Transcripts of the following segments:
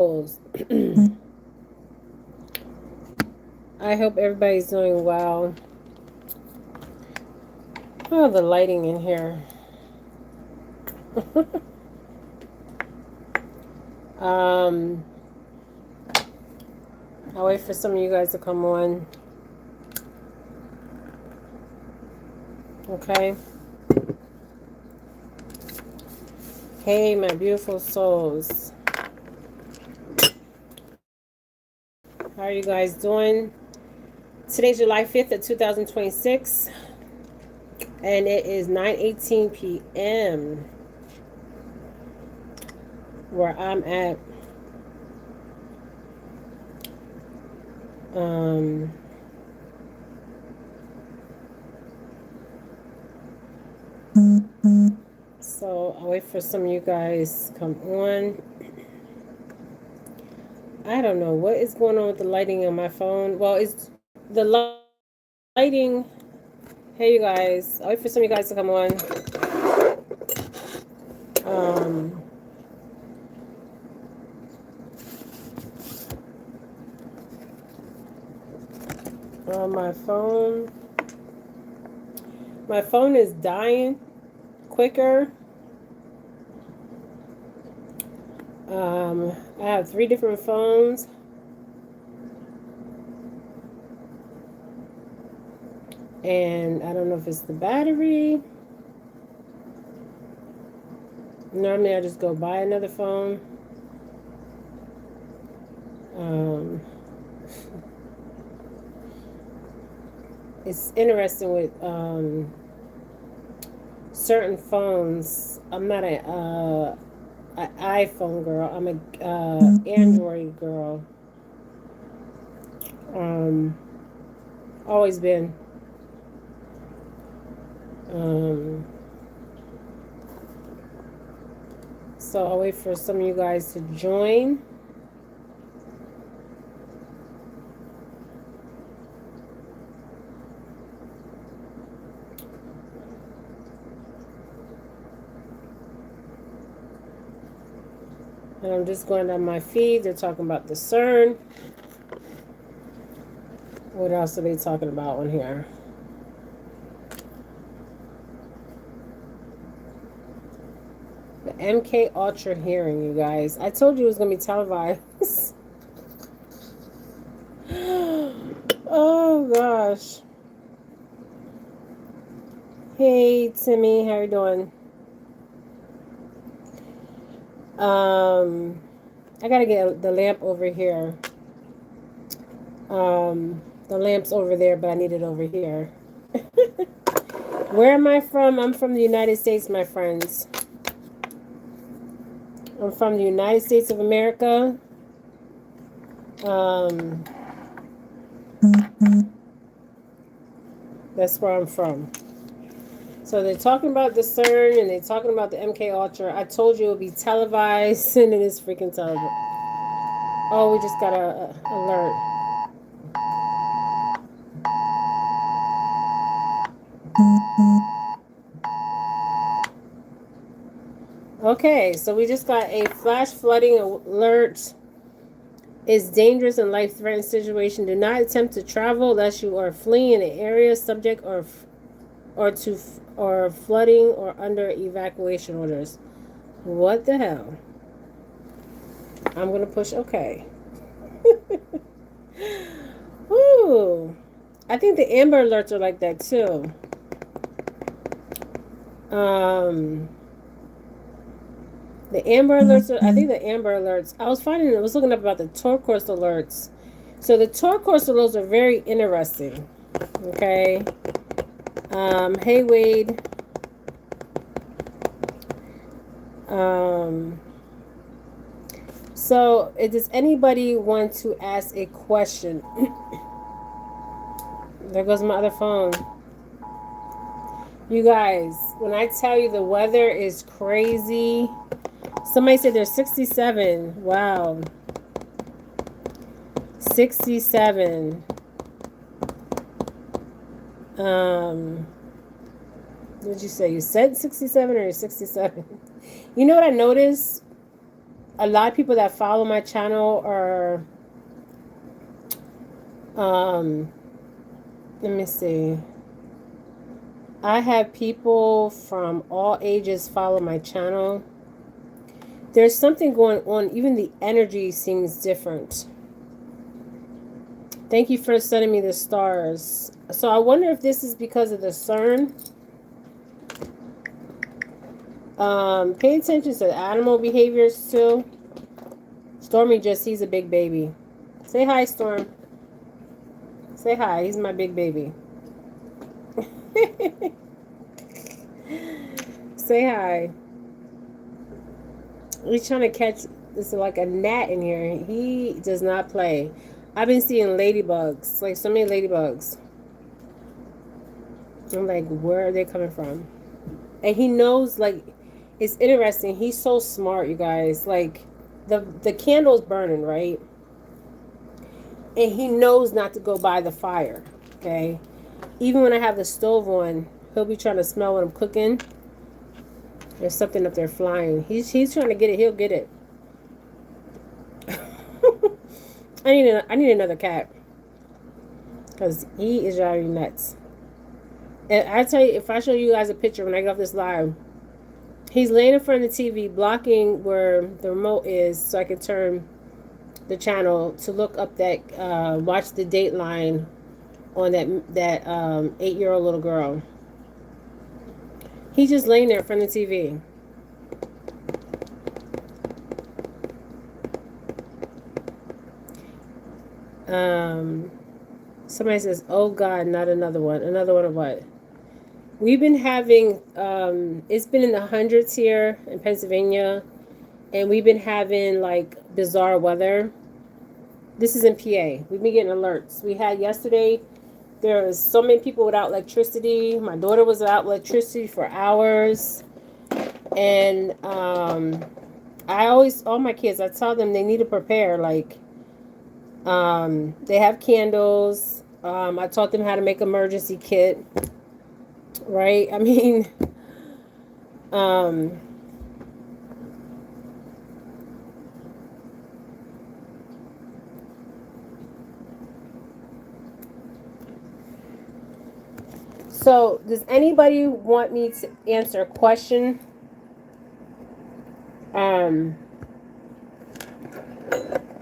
I hope everybody's doing well. Oh, the lighting in here. um, I'll wait for some of you guys to come on. Okay. Hey, my beautiful souls. How are you guys doing? Today's July 5th of 2026, and it is 9:18 p.m. where I'm at. Um, so I'll wait for some of you guys to come on. I don't know what is going on with the lighting on my phone. Well, it's the lighting. Hey, you guys. I'll wait for some of you guys to come on. Um, on my phone. My phone is dying quicker. I have 3 different phones. And I don't know if it's the battery. Normally I just go buy another phone. It's interesting with certain phones. I'm not an iPhone girl. I'm a Android girl. Always been. So I'll wait for some of you guys to join. And I'm just going down my feed. They're talking about the CERN. What else are they talking about on here? The MK Ultra hearing, you guys. I told you it was going to be televised. Oh, gosh. Hey, Timmy. How you doing? I got to get the lamp over here. The lamp's over there, but I need it over here. Where am I from? I'm from the United States, my friends. I'm from the United States of America. That's where I'm from. So they're talking about the CERN and they're talking about the MK Ultra. I told you it would be televised, and it is freaking televised. Oh, we just got a alert. Okay, so we just got a flash flooding alert. Is dangerous and life-threatening situation. Do not attempt to travel unless you are fleeing an area subject or flooding or under evacuation orders. What the hell? I'm gonna push OK. Ooh, I think the Amber Alerts are like that too. The Amber Alerts. I think the Amber Alerts. I was looking up about the turquoise alerts. So the turquoise alerts are very interesting. Okay. Hey Wade. So does anybody want to ask a question? There goes my other phone. You guys, when I tell you the weather is crazy. Somebody said there's 67. Wow. 67. What did you say? You said 67 or 67? You know what I noticed? a lot of people that follow my channel are, um, let me see. I have people from all ages follow my channel. There's something going on. Even the energy seems different. Thank you for sending me the stars. So I wonder if this is because of the CERN. Pay attention to animal behaviors too. Stormy just sees a big baby. Say hi, Storm. Say hi. He's my big baby. Say hi. He's trying to catch this like a gnat in here. He does not play. I've been seeing ladybugs, like so many ladybugs. I'm like, where are they coming from? And he knows, like, it's interesting. He's so smart, you guys. Like, the candle's burning, right? And he knows not to go by the fire, okay? Even when I have the stove on, he'll be trying to smell what I'm cooking. There's something up there flying. He's trying to get it. He'll get it. I need another cat because he is driving me nuts. And I tell you, if I show you guys a picture when I get off this live, he's laying in front of the TV, blocking where the remote is, so I can turn the channel to look up that watch the Dateline on that 8-year-old little girl. He's just laying there in front of the TV. Somebody says, "Oh God, not another one." Another one of what? We've been having, it's been in the hundreds here in Pennsylvania, and we've been having like bizarre weather. This is in PA. We've been getting alerts. We had yesterday, there was so many people without electricity. My daughter was without electricity for hours. And all my kids, I tell them they need to prepare. Like, they have candles. I taught them how to make emergency kit. Right? I mean, so does anybody want me to answer a question?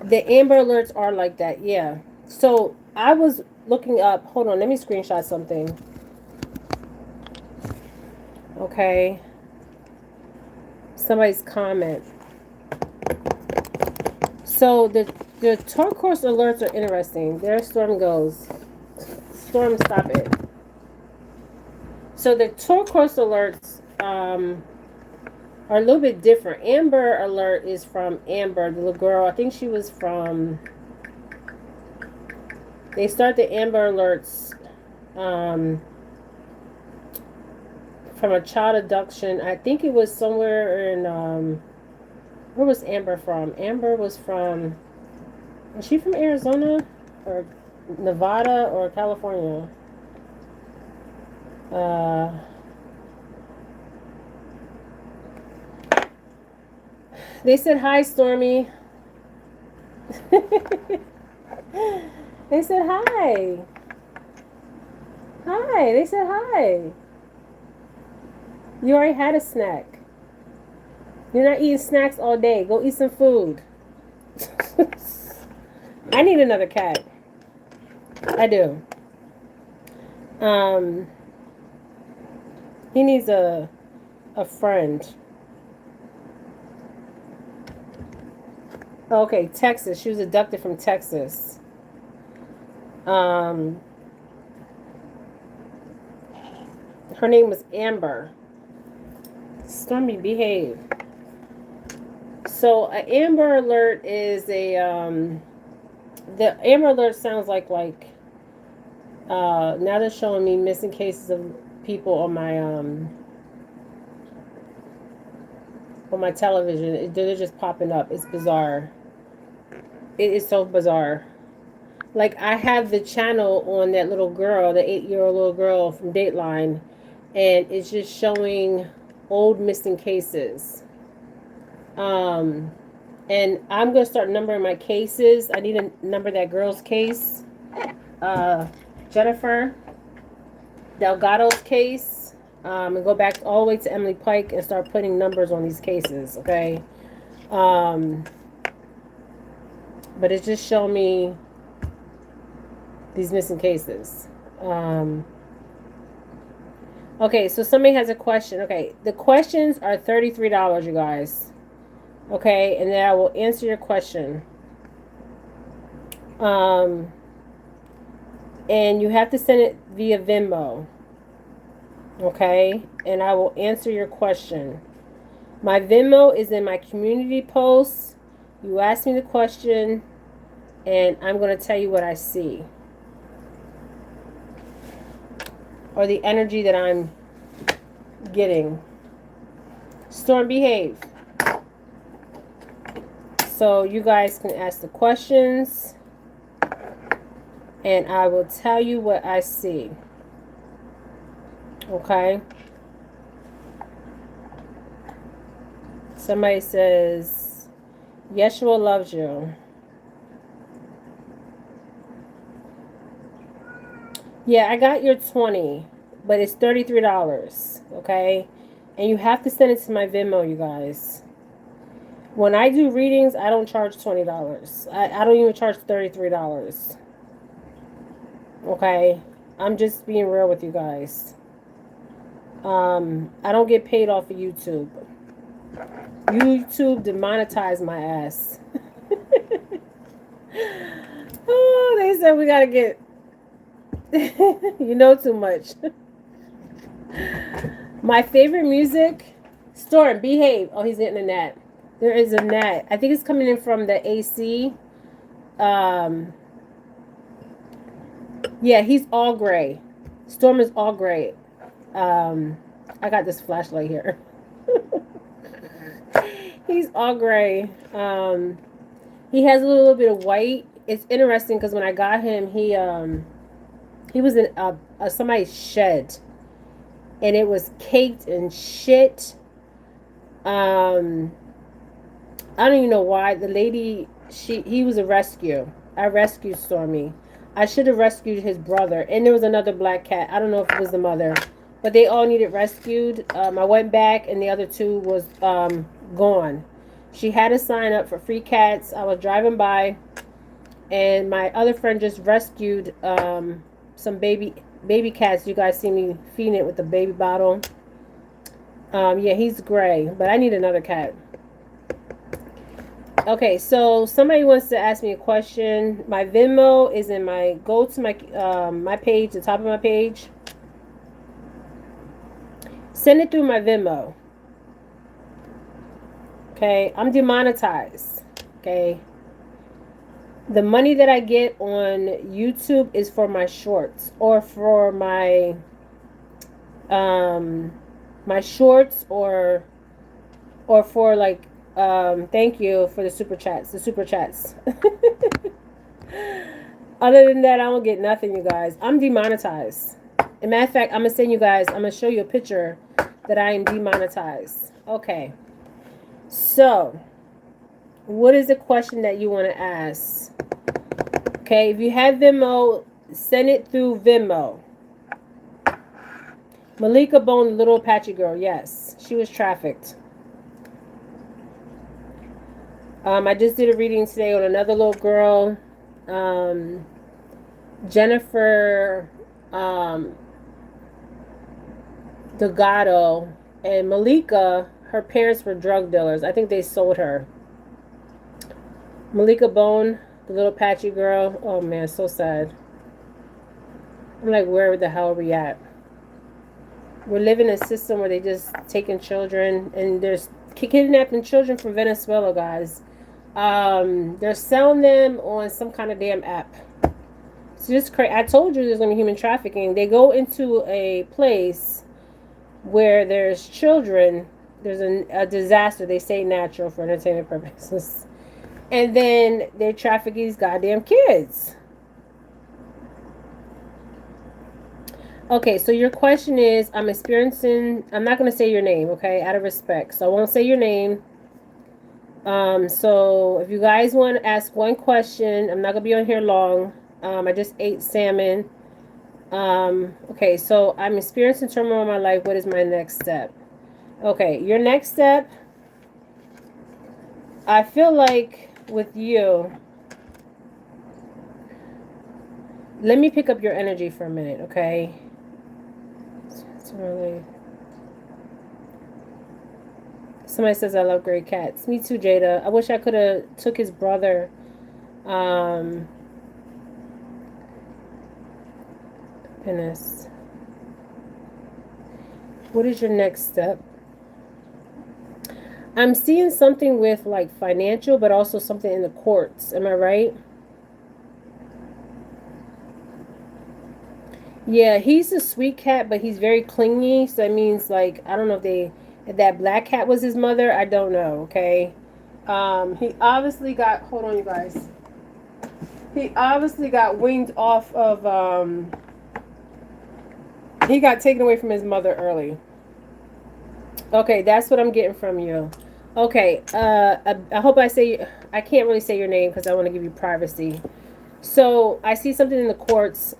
The Amber Alerts are like that, yeah. So I was looking up, hold on, let me screenshot something. Okay. Somebody's comment. So the turquoise alerts are interesting. There Storm goes. Storm, stop it. So the turquoise alerts are a little bit different. Amber Alert is from Amber, the little girl. I think she was from... They start the Amber Alerts from a child abduction. I think it was somewhere in... where was Amber from? Amber was from... Was she from Arizona? Or Nevada? Or California? They said hi, Stormy. They said hi. Hi. They said hi. You already had a snack. You're not eating snacks all day. Go eat some food. I need another cat. I do. He needs a friend. Okay, Texas. She was abducted from Texas. Her name was Amber. Stormy, behave. So, an Amber Alert is a, the Amber Alert sounds like, now they're showing me missing cases of people on my television. They're just popping up. It's bizarre. It is so bizarre. Like, I have the channel on that little girl, the 8-year-old little girl from Dateline, and it's just showing old missing cases. And I'm going to start numbering my cases. I need to number that girl's case. Jennifer Delgado's case. And go back all the way to Emily Pike and start putting numbers on these cases, okay? But it just showed me these missing cases. Okay, so somebody has a question. Okay, the questions are $33, you guys. Okay, and then I will answer your question. And you have to send it via Venmo. Okay, and I will answer your question. My Venmo is in my community post. You ask me the question, and I'm going to tell you what I see. Or the energy that I'm getting. Storm, behave. So you guys can ask the questions, and I will tell you what I see. Okay? Somebody says, Yeshua loves you. Yeah, I got your 20, but it's $33, okay? And you have to send it to my Venmo, you guys. When I do readings, I don't charge $20. I don't even charge $33. Okay? I'm just being real with you guys. I don't get paid off of YouTube. YouTube demonetized my ass. Oh, they said we gotta get... You know too much. My favorite music... Storm, behave. Oh, he's getting a gnat. There is a gnat. I think it's coming in from the AC. Yeah, he's all gray. Storm is all gray. I got this flashlight here. He's all gray. He has a little bit of white. It's interesting because when I got him, he was in somebody's shed, and it was caked in shit. I don't even know why. The lady, he was a rescue. I rescued Stormy. I should have rescued his brother, and there was another black cat. I don't know if it was the mother, but they all needed rescued. I went back, and the other two was gone. She had to sign up for free cats. I was driving by, and my other friend just rescued some baby cats. You guys see me feeding it with the baby bottle. Yeah, he's gray, but I need another cat. Okay, so somebody wants to ask me a question. My Venmo is in my, go to my my page, the top of my page. Send it through my Venmo. Okay, I'm demonetized. Okay. The money that I get on YouTube is for my shorts or for my my shorts or for like thank you for the super chats. Other than that, I don't get nothing, you guys. I'm demonetized. As a matter of fact, I'm gonna send you guys, I'm gonna show you a picture that I am demonetized. Okay. So, what is the question that you want to ask? Okay, if you have Venmo, send it through Venmo. Malika Bone, the little Apache girl, yes. She was trafficked. I just did a reading today on another little girl. Jennifer Delgado and Malika, her parents were drug dealers. I think they sold her. Malika Bone, the little patchy girl. Oh man, so sad. I'm like, where the hell are we at? We're living in a system where they just taking children, and there's kidnapping children from Venezuela, guys. They're selling them on some kind of damn app. It's just crazy. I told you there's gonna be human trafficking. They go into a place where there's children. There's a disaster. They say natural for entertainment purposes. And then they traffic these goddamn kids. Okay, so your question is, I'm experiencing, I'm not going to say your name, okay, out of respect. So I won't say your name. So if you guys want to ask one question, I'm not gonna be on here long. I just ate salmon. Okay, so I'm experiencing turmoil in my life. What is my next step? Okay, your next step, I feel like with you, let me pick up your energy for a minute, okay? It's really. Somebody says I love gray cats. Me too, Jada. I wish I could have took his brother. Um, Goodness. What is your next step? I'm seeing something with like financial, but also something in the courts. Am I right? Yeah, he's a sweet cat, but he's very clingy. So that means like I don't know if that black cat was his mother. I don't know. Okay. He obviously got. Hold on, you guys. He obviously got winged off of. He got taken away from his mother early. Okay, that's what I'm getting from you. Okay. I hope I say. I can't really say your name because I want to give you privacy. So I see something in the courts.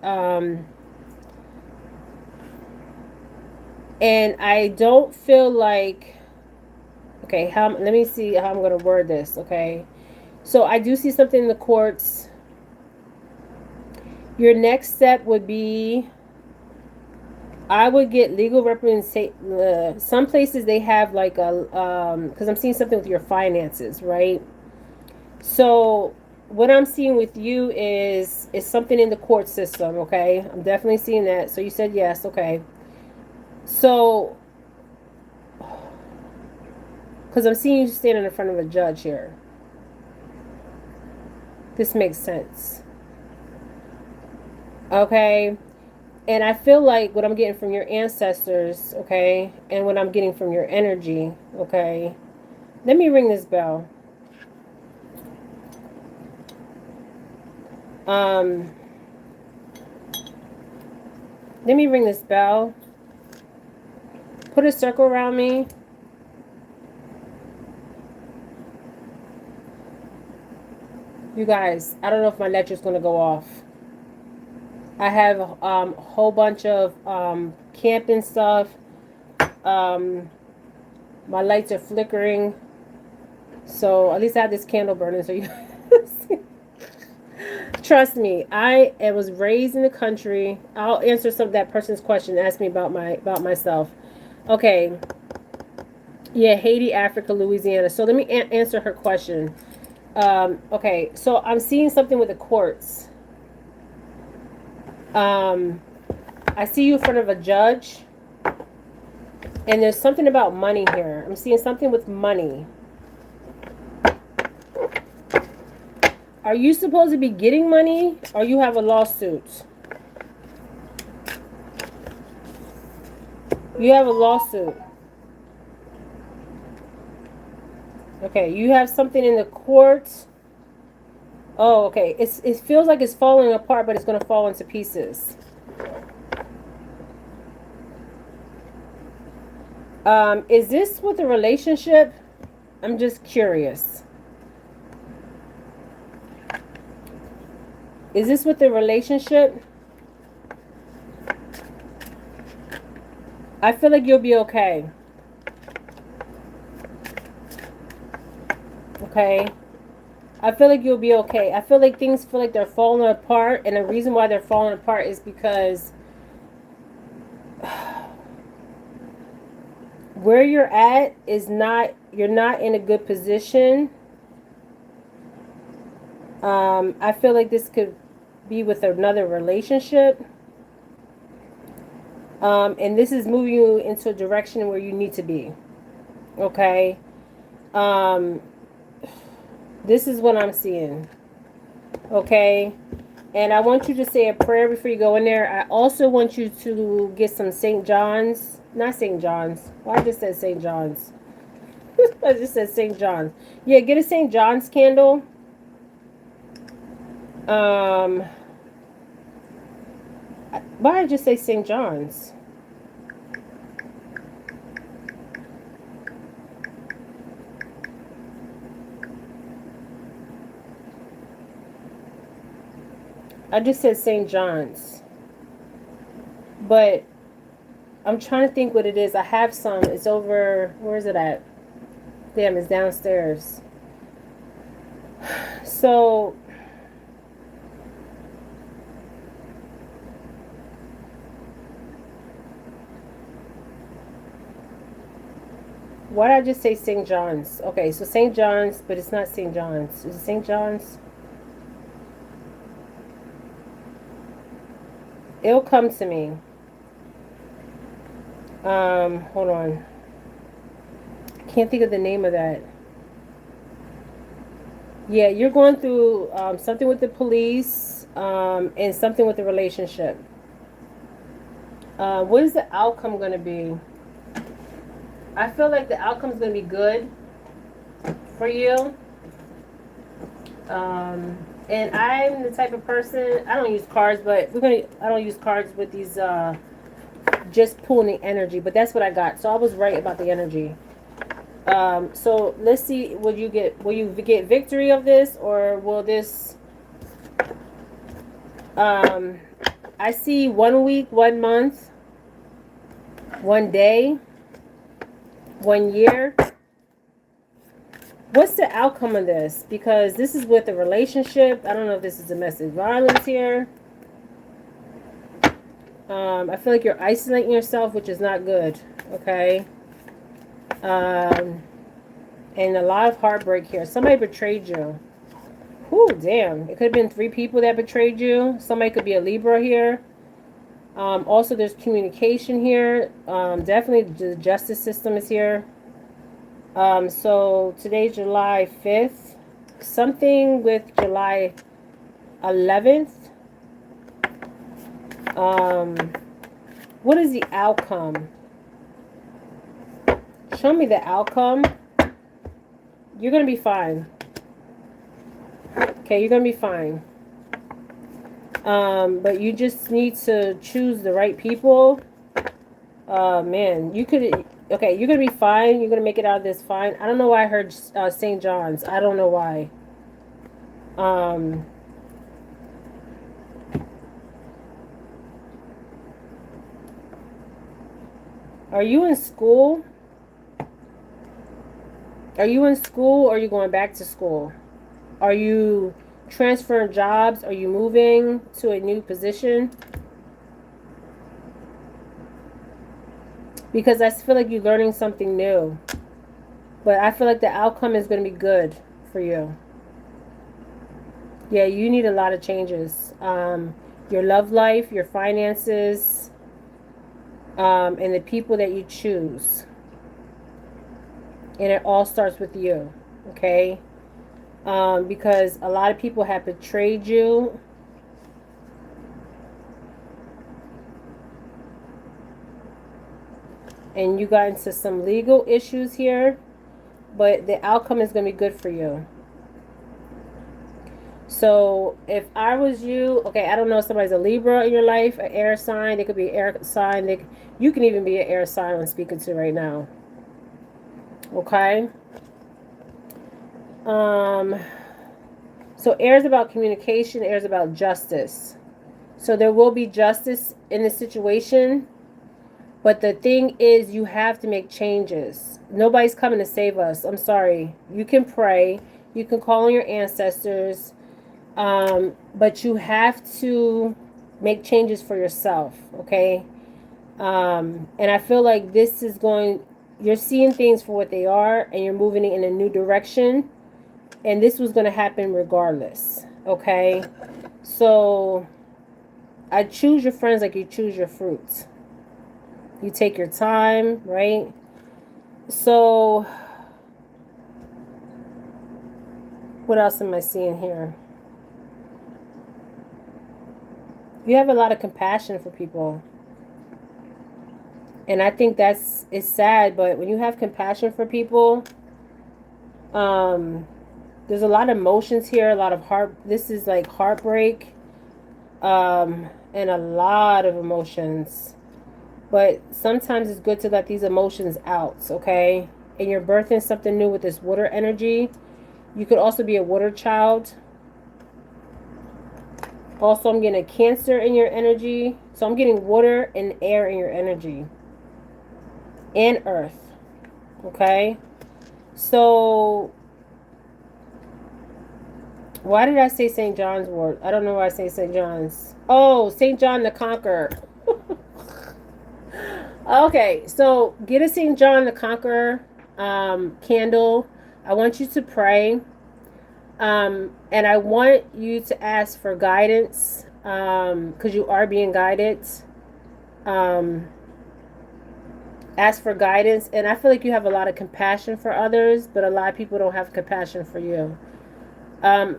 And I don't feel like, okay, let me see how I'm going to word this, okay? So I do see something in the courts. Your next step would be, I would get legal representation. Some places they have like because I'm seeing something with your finances, right? So what I'm seeing with you is something in the court system, okay? I'm definitely seeing that. So you said yes, okay. So because I'm seeing you standing in front of a judge here. This makes sense. Okay. And I feel like what I'm getting from your ancestors, okay, and what I'm getting from your energy, okay. Let me ring this bell. Um, Let me ring this bell. Put a circle around me. You guys, I don't know if my lecture's going to go off. I have a whole bunch of camping stuff. Um, my lights are flickering. So at least I have this candle burning so you trust me. I was raised in the country. I'll answer some of that person's question. Ask me about myself. Okay. Yeah, Haiti, Africa, Louisiana. So let me answer her question. Okay, so I'm seeing something with the courts. Um, I see you in front of a judge, and there's something about money here. I'm seeing something with money. Are you supposed to be getting money, or you have a lawsuit? You have a lawsuit. Okay, you have something in the courts. Oh, okay. It feels like it's falling apart, but it's going to fall into pieces. Is this with a relationship? I'm just curious. Is this with the relationship? I feel like you'll be okay. Okay? I feel like you'll be okay. I feel like things feel like they're falling apart, and the reason why they're falling apart is because where you're at is not, you're not in a good position. I feel like this could be with another relationship. And this is moving you into a direction where you need to be. Okay? This is what I'm seeing. Okay? And I want you to say a prayer before you go in there. I also want you to get some St. John's. Not St. John's. Well, I just said St. John's. I just said St. John's. Yeah, get a St. John's candle. Why did I just say St. John's? I just said St. John's. But I'm trying to think what it is. I have some. It's over. Where is it at? Damn, it's downstairs. So, why did I just say St. John's? Okay, so St. John's, but it's not St. John's. Is it St. John's? It'll come to me. Hold on. Can't think of the name of that. Yeah, you're going through something with the police and something with the relationship. What is the outcome going to be? I feel like the outcome is going to be good for you. And I'm the type of person, I don't use cards, but I don't use cards with these, just pulling the energy, but that's what I got. So I was right about the energy. So let's see, will you get victory of this, or will this, I see 1 week, 1 month, 1 day, 1 year. What's the outcome of this? Because this is with a relationship. I don't know if this is domestic violence here. I feel like you're isolating yourself, which is not good. Okay. And a lot of heartbreak here. Somebody betrayed you. Whew, damn. It could have been 3 people that betrayed you. Somebody could be a Libra here. Also, there's communication here. Definitely the justice system is here. So today's July 5th. Something with July 11th. What is the outcome? Show me the outcome. You're going to be fine. Okay, you're going to be fine. But you just need to choose the right people. Man, you could... Okay, you're going to be fine. You're going to make it out of this fine. I don't know why I heard St. John's. I don't know why. Are you in school? Are you in school, or are you going back to school? Are you transferring jobs? Are you moving to a new position? Because I feel like you're learning something new. But I feel like the outcome is going to be good for you. Yeah, you need a lot of changes. Your love life, your finances, and the people that you choose. And it all starts with you. Okay? Because a lot of people have betrayed you. And you got into some legal issues here. But the outcome is going to be good for you. So if I was you, okay, I don't know if somebody's a Libra in your life, an air sign. They could be an air sign. You can even be an air sign I'm speaking to right now. Okay? So air is about communication. Air is about justice. So there will be justice in the situation. But the thing is, you have to make changes. Nobody's coming to save us. I'm sorry. You can pray. You can call on your ancestors. But you have to make changes for yourself. Okay? And I feel like this is you're seeing things for what they are, and you're moving in a new direction. And this was going to happen regardless. Okay? So I choose your friends like you choose your fruits. You take your time, right? So what else am I seeing here? You have a lot of compassion for people. And I think it's sad, but when you have compassion for people, there's a lot of emotions here, a lot of this is like heartbreak, and a lot of emotions. But sometimes it's good to let these emotions out, okay? And you're birthing something new with this water energy. You could also be a water child. Also, I'm getting a Cancer in your energy. So I'm getting water and air in your energy. And earth. Okay? So, why did I say St. John's wort? I don't know why I say St. John's. Oh, St. John the Conqueror. Okay, so get a St. John the Conqueror candle. I want you to pray. And I want you to ask for guidance because you are being guided. Um, ask for guidance. And I feel like you have a lot of compassion for others, but a lot of people don't have compassion for you. I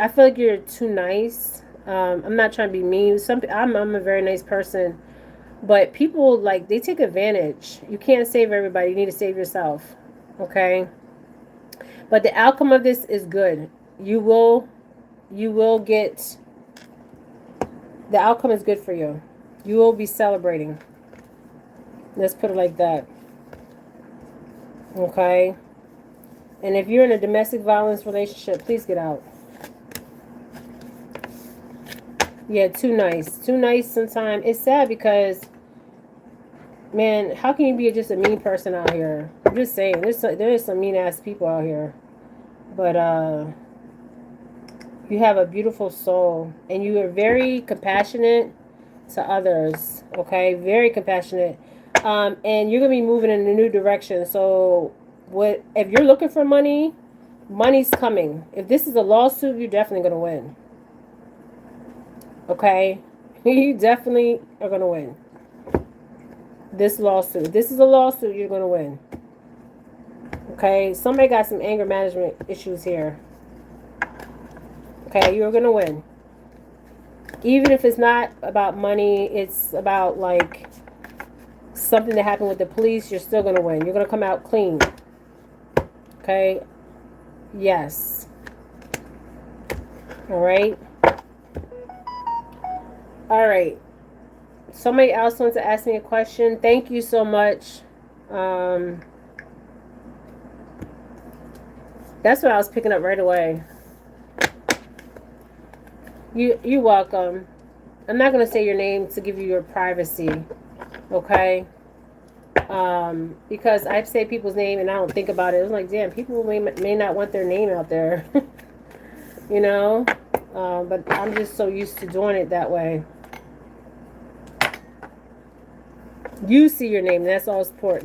feel like you're too nice. I'm not trying to be mean. I'm a very nice person, but people like they take advantage. You can't save everybody. You need to save yourself. Okay. But the outcome of this is good. You will get the outcome is good for you. You will be celebrating. Let's put it like that. Okay. And if you're in a domestic violence relationship, please get out. Yeah, too nice. Too nice sometimes. It's sad because, man, how can you be just a mean person out here? I'm just saying, there is some mean ass people out here. But you have a beautiful soul. And you are very compassionate to others. Okay? Very compassionate. And you're going to be moving in a new direction. So, if you're looking for money, money's coming. If this is a lawsuit, you're definitely going to win. Okay? You definitely are going to win. This lawsuit. If this is a lawsuit, you're going to win. Okay? Somebody got some anger management issues here. Okay? You're going to win. Even if it's not about money, it's about like something that happened with the police, you're still going to win. You're going to come out clean. Okay? Yes. All right? All right. Somebody else wants to ask me a question. Thank you so much. That's what I was picking up right away. You're welcome. I'm not going to say your name to give you your privacy. Okay? Because I say people's name and I don't think about it. It's like, damn, people may not want their name out there. You know? But I'm just so used to doing it that way. You see your name. That's all important.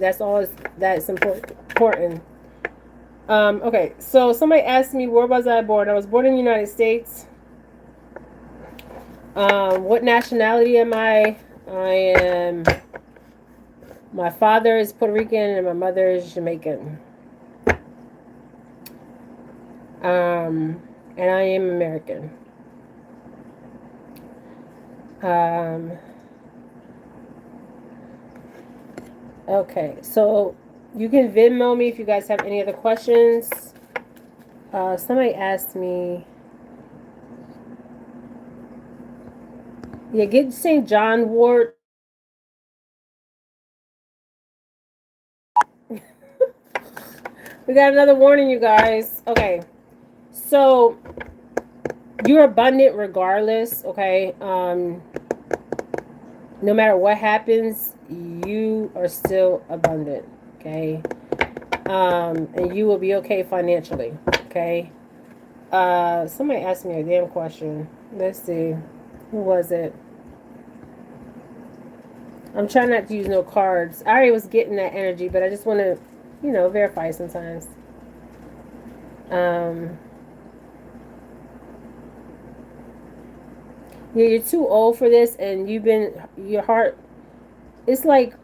That's important. Okay, so somebody asked me, where was I born? I was born in the United States. What nationality am I? My father is Puerto Rican and my mother is Jamaican. And I am American. Okay, so you can Venmo me if you guys have any other questions. Somebody asked me. Yeah, get St. John wort. We got another warning, you guys. Okay, so you're abundant regardless. Okay, no matter what happens, you are still abundant. Okay, and you will be okay financially. Okay. Somebody asked me a damn question. Let's see. Who was it? I'm trying not to use no cards. I already was getting that energy, but I just want to, verify sometimes. Yeah, you're too old for this, and your heart, it's like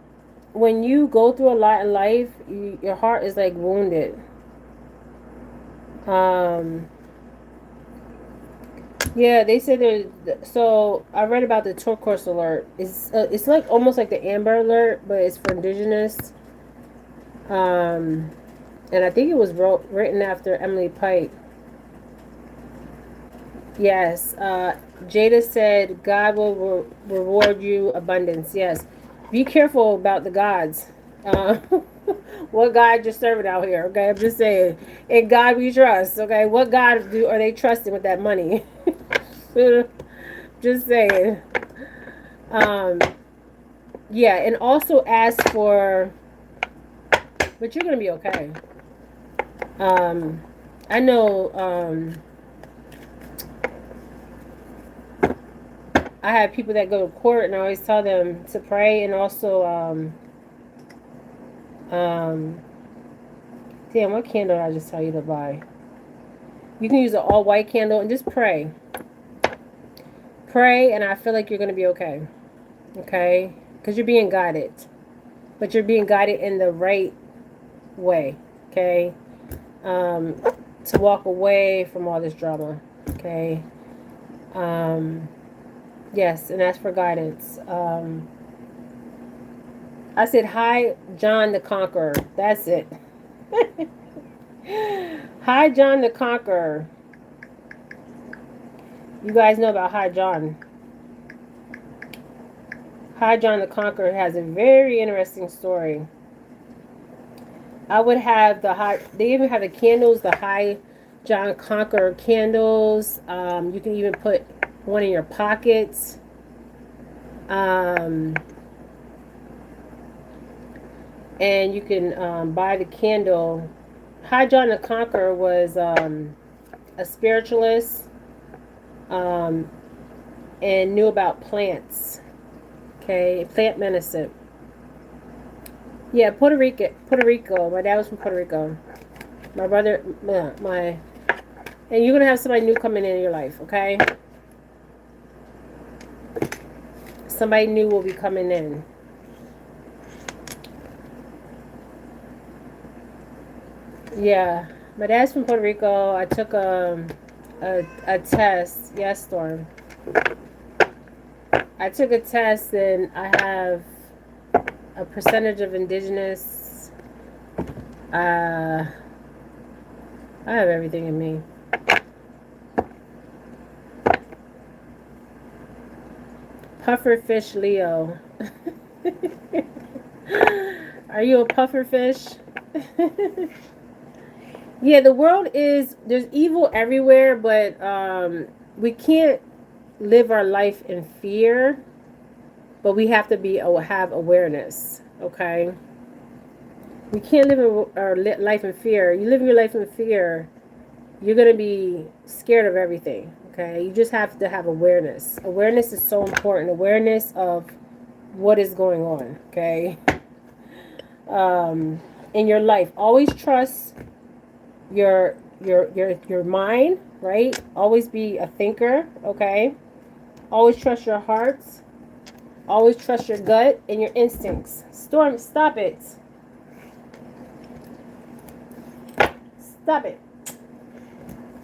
when you go through a lot in life, your heart is like wounded. Yeah, they said there's. So I read about the turquoise alert. It's like almost like the amber alert, but it's for indigenous. And I think it was written after Emily Pike. Yes. Jada said God will reward you abundance. Yes. Be careful about the gods. What God you're serving out here? Okay, I'm just saying. In God we trust. Okay, what God are they trusting with that money? Just saying. Um, yeah, and also ask for, but you're gonna be okay. Um, I know. I have people that go to court, and I always tell them to pray, and also, um, damn, what candle did I just tell you to buy? You can use an all white candle and just pray. Pray, and I feel like you're gonna be okay. Okay, because you're being guided, but you're being guided in the right way. Okay, um, to walk away from all this drama. Okay. Um, yes, and ask for guidance. I said, hi, John the Conqueror. That's it. Hi, John the Conqueror. You guys know about Hi John. Hi John the Conqueror has a very interesting story. I would have they even have the candles, the Hi John Conqueror candles. You can even put one in your pockets. And you can buy the candle. Hi John the Conqueror was a spiritualist and knew about plants. Okay, plant medicine. Yeah, Puerto Rico. My dad was from Puerto Rico. My brother, and you're gonna have somebody new coming in your life. Okay, somebody new will be coming in. Yeah, my dad's from Puerto Rico. I took a test. Yes, Storm. I took a test and I have a percentage of indigenous. I have everything in me. Pufferfish Leo. Are you a pufferfish? Yeah, the world there's evil everywhere, but we can't live our life in fear, but we have to have awareness. Okay, we can't live our life in fear. You live your life in fear, you're gonna be scared of everything. Okay, you just have to have awareness. Awareness is so important. Awareness of what is going on. Okay, in your life, always trust your mind, right? Always be a thinker. Okay, always trust your hearts. Always trust your gut and your instincts. Storm, stop it. Stop it.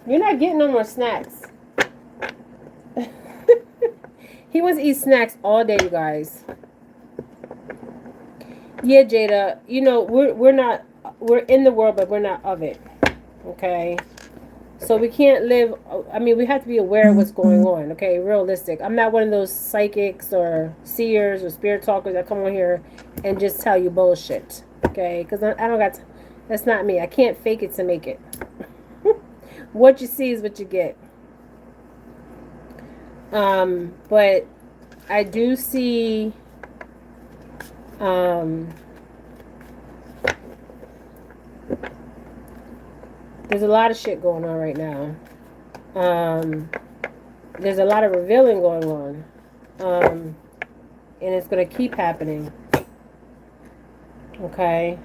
You're not getting no more snacks. He wants to eat snacks all day, you guys. Yeah, Jada. You know, we're in the world, but we're not of it. Okay. So we can't live. I mean, we have to be aware of what's going on. Okay, realistic. I'm not one of those psychics or seers or spirit talkers that come on here and just tell you bullshit. Okay, because I don't got. That's not me. I can't fake it to make it. What you see is what you get. But I do see. There's a lot of shit going on right now. There's a lot of revealing going on. And it's going to keep happening. Okay.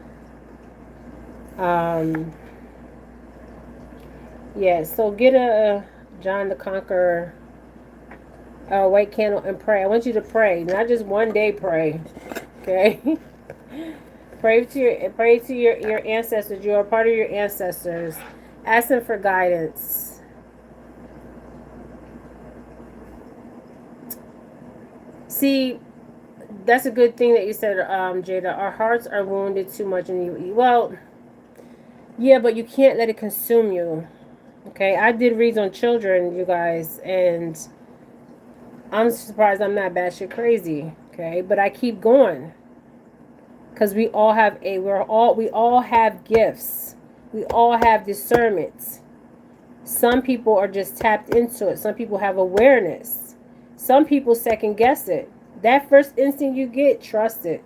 Yeah, so get a John the Conqueror white candle and pray. I want you to pray. Not just one day pray. Okay? Pray to your ancestors. You are part of your ancestors. Ask them for guidance. See, that's a good thing that you said, Jada. Our hearts are wounded too much, and well, yeah, but you can't let it consume you. Okay, I did reads on children, you guys, and I'm surprised I'm not batshit crazy. Okay, but I keep going because we all have gifts. We all have discernments. Some people are just tapped into it. Some people have awareness. Some people second guess it. That first instinct you get, trust it.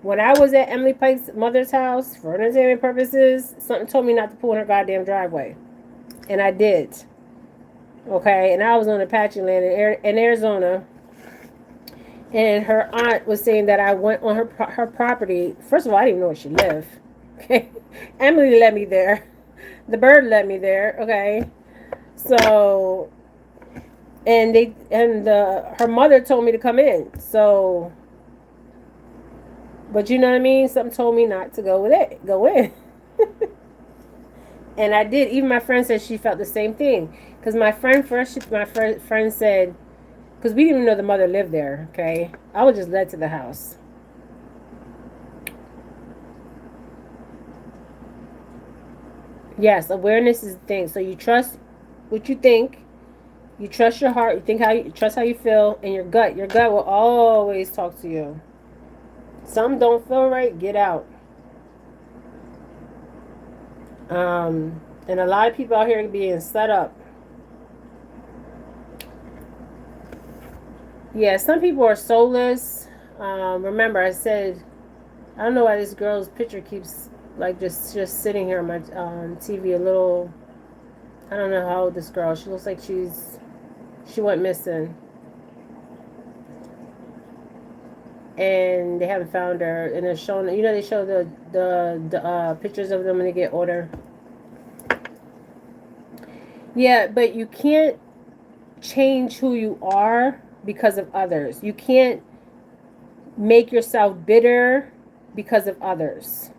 When I was at Emily Pike's mother's house for entertainment purposes, something told me not to pull in her goddamn driveway. And I did. Okay, and I was on Apache land in Arizona. And her aunt was saying that I went on her property. First of all, I didn't even know where she lived. Okay, Emily led me there. The bird led me there. Okay, so her mother told me to come in. So, but you know what I mean. Something told me not to go in. And I did. Even my friend said she felt the same thing. Because my friend said, because we didn't even know the mother lived there. Okay, I was just led to the house. Yes, awareness is the thing. So you trust what you think. You trust your heart. You trust how you feel, and your gut. Your gut will always talk to you. Some don't feel right. Get out. And a lot of people out here are being set up. Yeah, some people are soulless. Remember, I said, I don't know why this girl's picture keeps like just sitting here on my TV. A little, I don't know how old this girl. She looks like she went missing, and they haven't found her. And they're showing, they show the pictures of them when they get older. Yeah, but you can't change who you are because of others. You can't make yourself bitter because of others.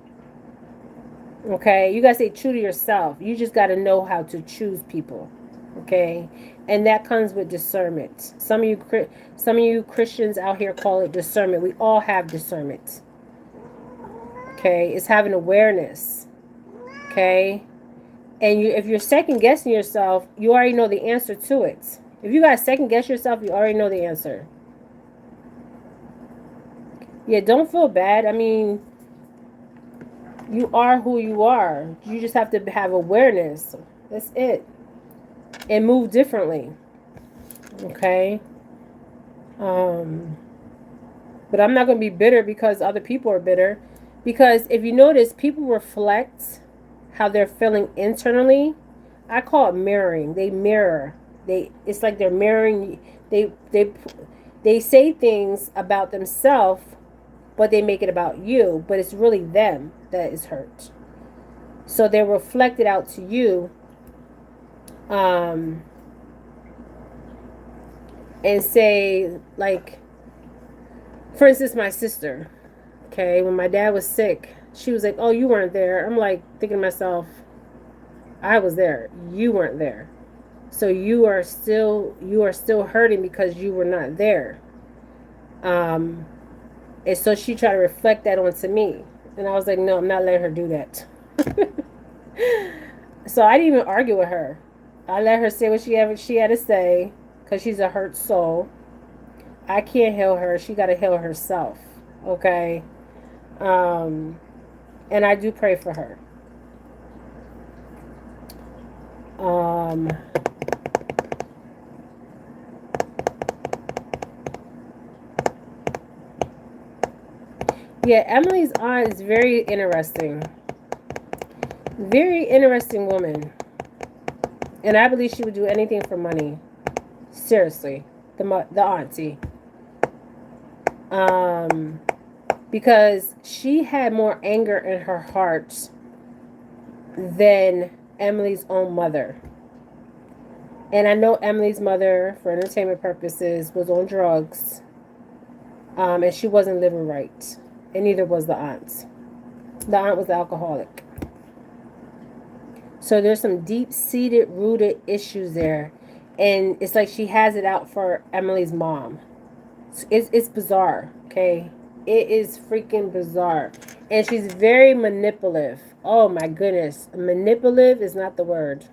Okay? You got to stay true to yourself. You just got to know how to choose people. Okay? And that comes with discernment. Some of you Christians out here call it discernment. We all have discernment. Okay? It's having awareness. Okay? And if you're second guessing yourself, you already know the answer to it. If you got to second guess yourself, you already know the answer. Yeah, don't feel bad. I mean, you are who you are. You just have to have awareness. That's it. And move differently. Okay? But I'm not going to be bitter because other people are bitter. Because if you notice, people reflect how they're feeling internally. I call it mirroring. They mirror. It's like they're mirroring. They say things about themselves, but they make it about you. But it's really them that is hurt. So they're reflected out to you. And say, like, for instance, my sister. Okay, when my dad was sick, she was like, "Oh, you weren't there." I'm like thinking to myself, I was there. You weren't there. So you are still hurting because you were not there. And so she tried to reflect that onto me. And I was like, no, I'm not letting her do that. So I didn't even argue with her. I let her say what she had to say because she's a hurt soul. I can't heal her. She got to heal herself. Okay? And I do pray for her. Yeah, Emily's aunt is very interesting. Very interesting woman. And I believe she would do anything for money. Seriously. The auntie. Because she had more anger in her heart than Emily's own mother. And I know Emily's mother, for entertainment purposes, was on drugs. And she wasn't living right. And neither was the aunt. The aunt was alcoholic. So there's some deep-seated, rooted issues there. And it's like she has it out for Emily's mom. It's bizarre, okay? It is freaking bizarre. And she's very manipulative. Oh, my goodness. Manipulative is not the word.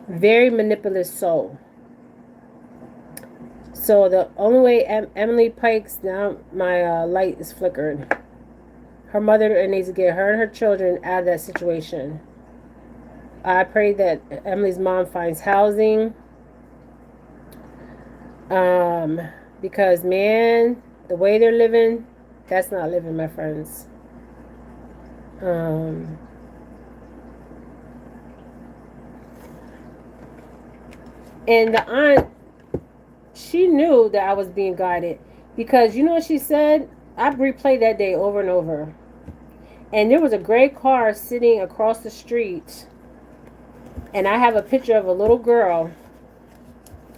Very manipulative soul. So the only way Emily Pike's, now my light is flickering. Her mother needs to get her and her children out of that situation. I pray that Emily's mom finds housing Um, because man, the way they're living, that's not living, my friends. Um, and the aunt, she knew that I was being guided because you know what she said? I replayed that day over and over. And there was a gray car sitting across the street, and I have a picture of a little girl,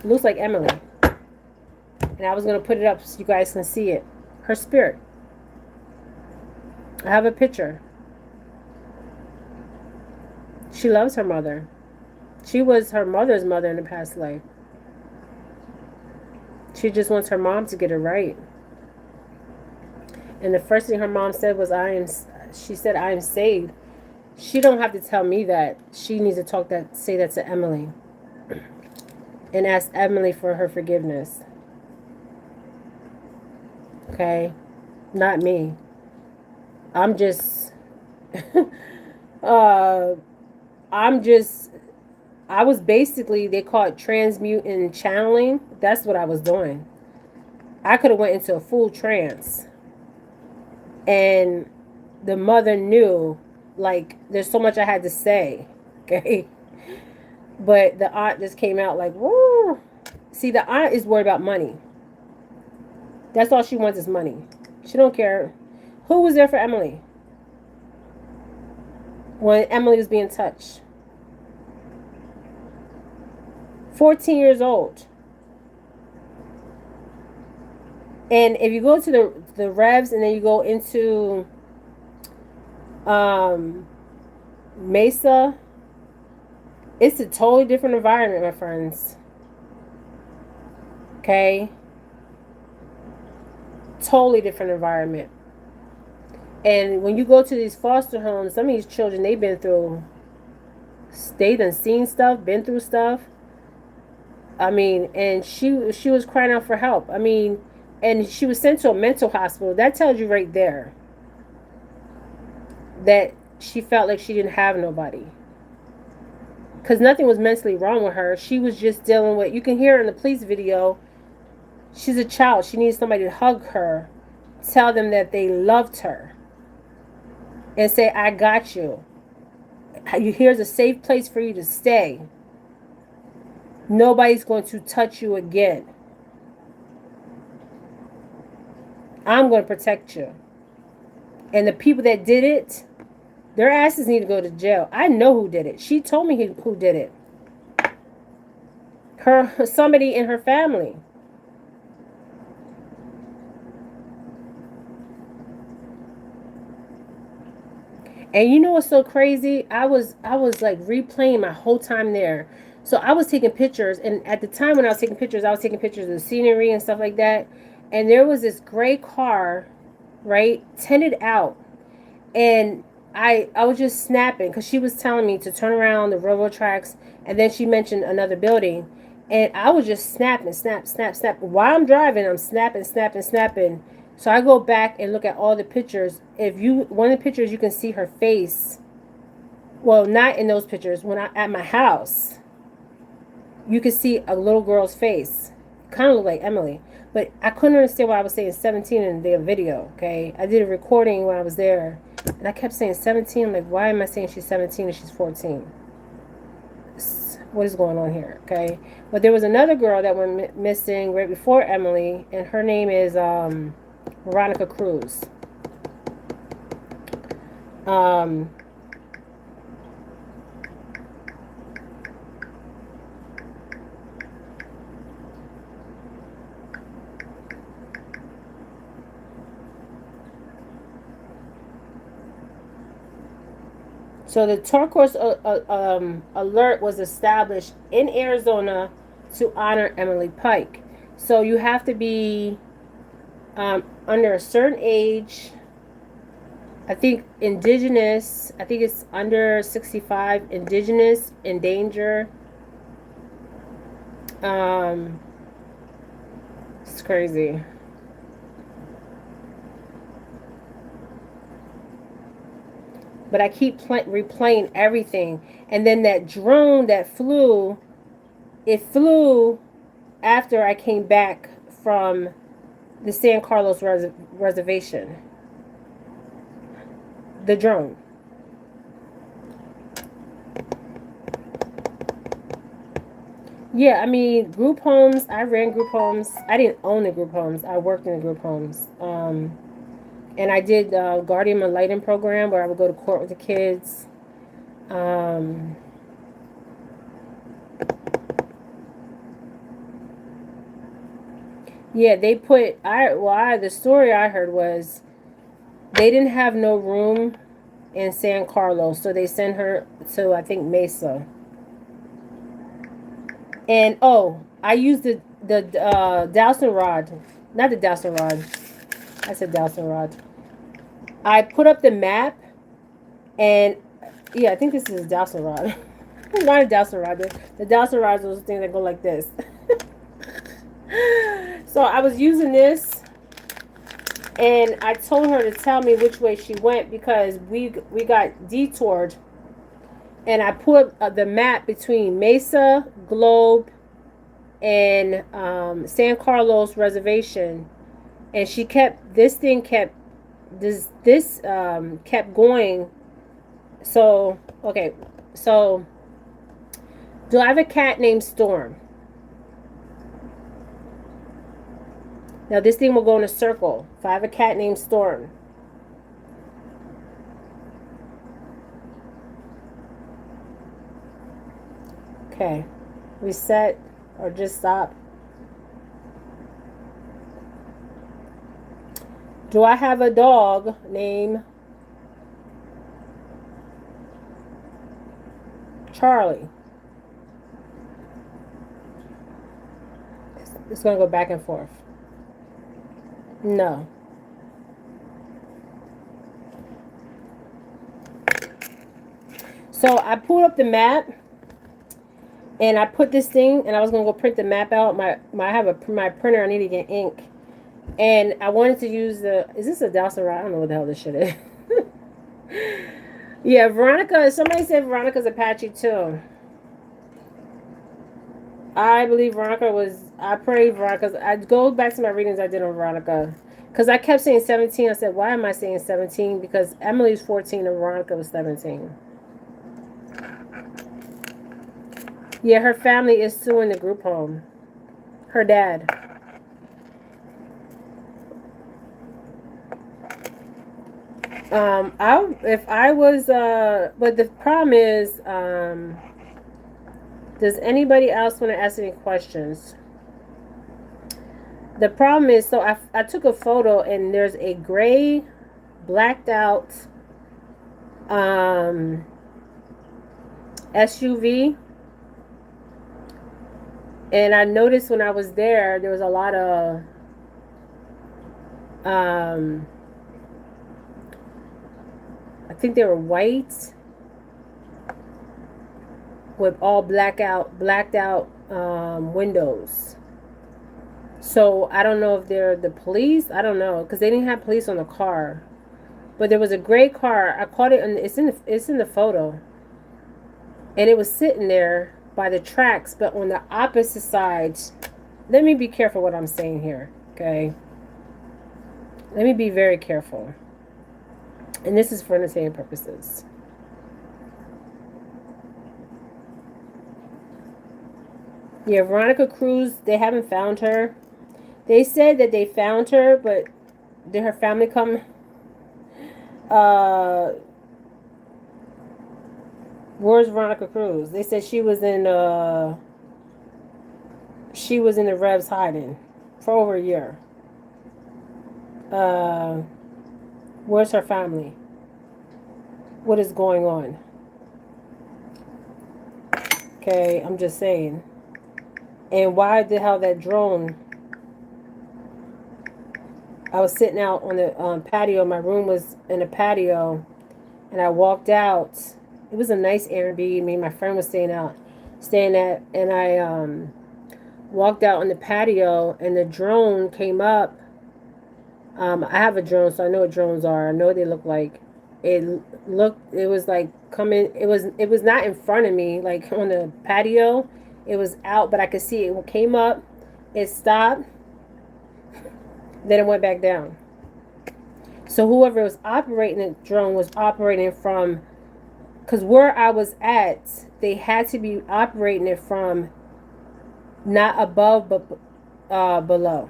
looks like Emily. And I was going to put it up so you guys can see it. Her spirit. I have a picture. She loves her mother. She was her mother's mother in the past life. She just wants her mom to get it right. And the first thing her mom said was, she said, I am saved. She don't have to tell me that. She needs to say that to Emily. And ask Emily for her forgiveness. Okay? Not me. I'm just, uh, I'm just, I was basically, they call it transmuting channeling. That's what I was doing. I could have went into a full trance. And the mother knew, like, there's so much I had to say. Okay? But the aunt just came out like, woo. See, the aunt is worried about money. That's all she wants is money. She don't care. Who was there for Emily when Emily was being touched? 14 years old. And if you go to the revs and then you go into Mesa, it's a totally different environment, my friends. Okay? Totally different environment. And when you go to these foster homes, some of these children, they done seen stuff, been through stuff. I mean, and she was crying out for help. I mean, and she was sent to a mental hospital. That tells you right there that she felt like she didn't have nobody. Because nothing was mentally wrong with her. She was just dealing with, you can hear in the police video, she's a child. She needs somebody to hug her, tell them that they loved her, and say, I got you. Here's a safe place for you to stay. Nobody's going to touch you again. I'm going to protect you. And the people that did it, their asses need to go to jail. I know who did it. She told me who did it. Somebody in her family. And you know what's so crazy? I was like replaying my whole time there. So I was taking pictures, and at the time when I was taking pictures of the scenery and stuff like that. And there was this gray car, right, tinted out, and I was just snapping because she was telling me to turn around the railroad tracks, and then she mentioned another building, and I was just snapping, snap. While I'm driving, I'm snapping. So I go back and look at all the pictures. One of the pictures, you can see her face. Well, not in those pictures. When I at my house, you can see a little girl's face. Kind of look like Emily. But I couldn't understand why I was saying 17 in the video, okay? I did a recording when I was there, and I kept saying 17. I'm like, why am I saying she's 17 and she's 14? What is going on here, okay? But there was another girl that went missing right before Emily, and her name is Veronica Cruz. So the turquoise alert was established in Arizona to honor Emily Pike. So you have to be under a certain age. I think indigenous. I think it's under 65. Indigenous, in danger. It's crazy. But I keep replaying everything. And then that drone that flew, it flew after I came back from the San Carlos reservation. The drone. Yeah, I mean, group homes. I ran group homes. I didn't own the group homes. I worked in the group homes. And I did guardian ad litem program where I would go to court with the kids. Um, yeah, they put. The story I heard was they didn't have no room in San Carlos, so they sent her to, I think, Mesa. And oh, I used the dowsing rod, not the dowsing rod. I said dowsing rod. I put up the map, and yeah, I think this is a dowsing rod. Not a dowsing rod. The dowsing rod is those things that go like this. So I was using this, and I told her to tell me which way she went because we got detoured, and I put the map between Mesa, Globe, and San Carlos reservation, and she kept kept going. So okay, so do I have a cat named Storm? Now this thing will go in a circle. If I have a cat named Storm. Okay. Reset or just stop. Do I have a dog named Charlie? It's going to go back and forth. No. So I pulled up the map, and I put this thing, and I was gonna go print the map out. I have my printer. I need to get ink, and I wanted to use the. Is this a dowsing rod? I don't know what the hell this shit is. Yeah, Veronica. Somebody said Veronica's Apache too. I believe Veronica was. I prayed Veronica. I go back to my readings I did on Veronica. Because I kept saying 17. I said, why am I saying 17? Because Emily's 14 and Veronica was 17. Yeah, her family is suing the group home. Her dad. If I was, but the problem is, does anybody else want to ask any questions? The problem is, so I took a photo and there's a gray, blacked out, SUV. And I noticed when I was there was a lot of, I think they were white with all blacked out windows. So I don't know if they're the police. I don't know because they didn't have police on the car, but there was a gray car. I caught it, and it's in the photo, and it was sitting there by the tracks, but on the opposite side. Let me be careful what I'm saying here, okay? Let me be very careful, and this is for entertainment purposes. Yeah, Veronica Cruz. They haven't found her. They said that they found her, but did her family come? Where's Veronica Cruz? They said she was in the Revs hiding for over a year. Where's her family? What is going on? Okay, I'm just saying. And why the hell that drone? I was sitting out on the patio. My room was in a patio, and I walked out. It was a nice Airbnb. Me and my friend was staying at, and I walked out on the patio, and the drone came up. I have a drone, so I know what drones are. I know what they look like. It was like coming. It was not in front of me, like on the patio. It was out, but I could see it came up, It stopped, then it went back down. So whoever was operating the drone was operating from, because where I was at, they had to be operating it from not above but below.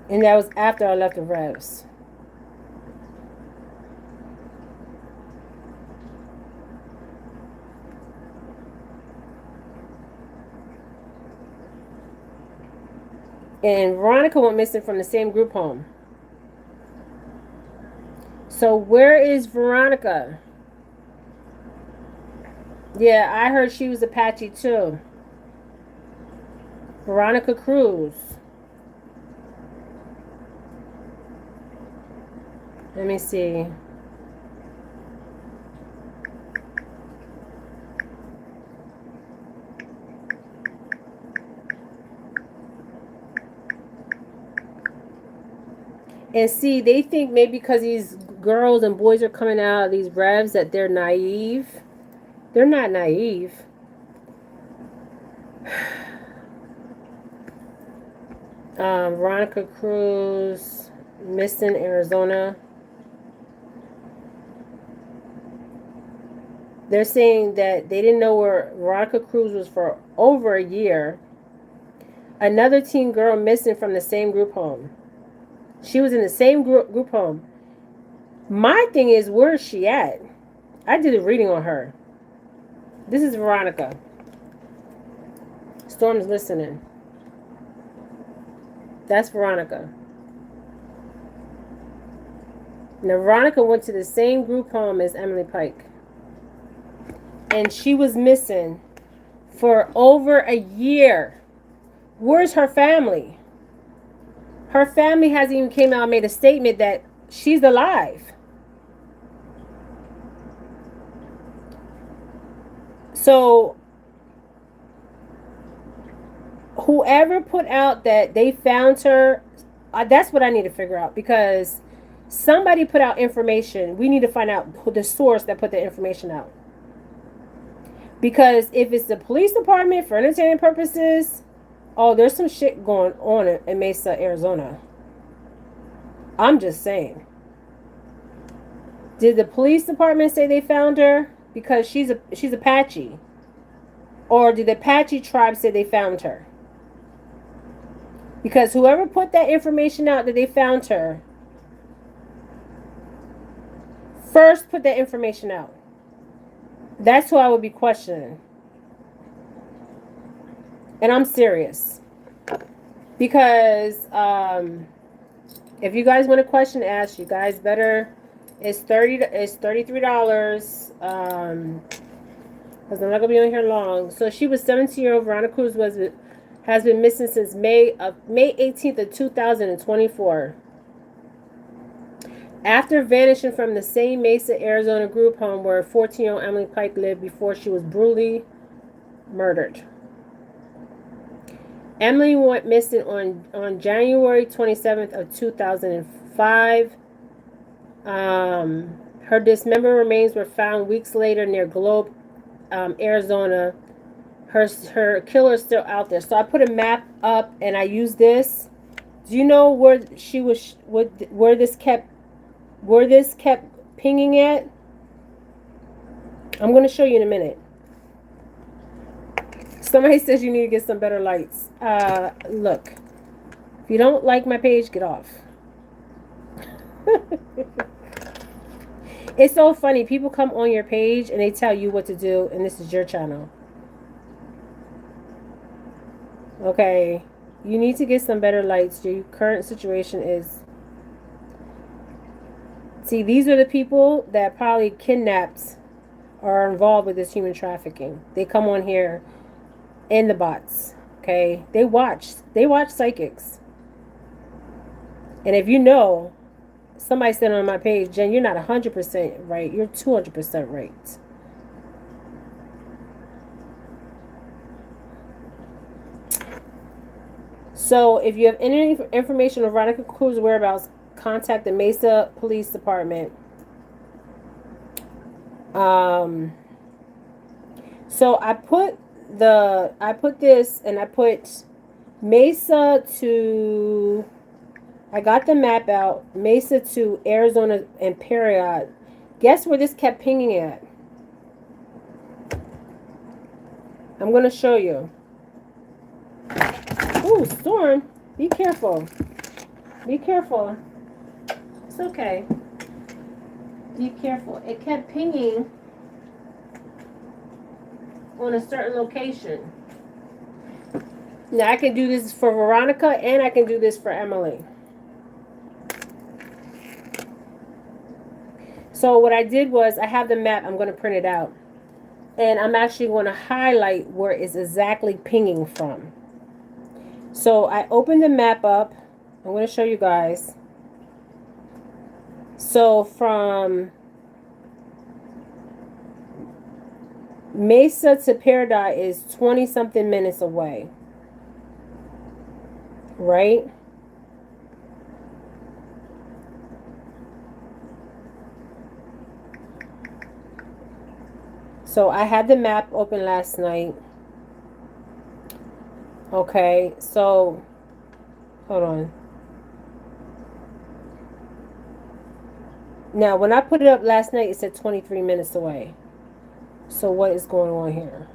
And that was after I left the revs. And Veronica went missing from the same group home. So where is Veronica? Yeah, I heard she was Apache too. Veronica Cruz. Let me see. And see, they think maybe because these girls and boys are coming out of these revs that they're naive. They're not naive. Veronica Cruz, missing Arizona. They're saying that they didn't know where Veronica Cruz was for over a year. Another teen girl missing from the same group home. She was in the same group home. My thing is, where is she at? I did a reading on her. This is Veronica. Storm's listening. That's Veronica. Now, Veronica went to the same group home as Emily Pike. And she was missing for over a year. Where's her family? Her family hasn't even came out and made a statement that she's alive. So whoever put out that they found her, that's what I need to figure out, because somebody put out information. We need to find out who the source that put the information out. Because if it's the police department for entertainment purposes, oh, there's some shit going on in Mesa, Arizona. I'm just saying. Did the police department say they found her because she's Apache? Or did the Apache tribe say they found her? Because whoever put that information out that they found her, first put that information out. That's who I would be questioning. And I'm serious. Because if you guys want a question asked, you guys better, it's $33. Because I'm not gonna be on here long. So she was 17-year-old. Veronica Cruz has been missing since May 18th of 2024. After vanishing from the same Mesa, Arizona group home where 14-year-old Emily Pike lived before she was brutally murdered. Emily went missing on January 27th of 2005. Her dismembered remains were found weeks later near Globe, Arizona. Her killer is still out there. So I put a map up and I used this. Do you know where she was? Where this kept pinging at? I'm going to show you in a minute. Somebody says you need to get some better lights. Look, if you don't like my page, get off. It's so funny. People come on your page and they tell you what to do, and this is your channel. Okay, you need to get some better lights. Your current situation is... See, these are the people that probably kidnapped or are involved with this human trafficking. They come on here in the bots. Okay, they watch psychics. And if you know, somebody said on my page, Jen, you're not 100% right. You're 200% right. So if you have any information on Veronica Cruz's whereabouts, contact the Mesa Police Department. So I put this, and I put Mesa to, I got the map out, Mesa to Arizona and Period. Guess where this kept pinging at? I'm going to show you. Ooh, storm. Be careful. Be careful. It's okay. Be careful. It kept pinging on a certain location. Now I can do this for Veronica, and I can do this for Emily. So what I did was, I have the map. I'm going to print it out. And I'm actually going to highlight where it's exactly pinging from. So I opened the map up. I'm going to show you guys. So from Mesa to Peridot is 20-something minutes away. Right? So I had the map open last night. Okay, so hold on. Now, when I put it up last night, it said 23 minutes away. So what is going on here?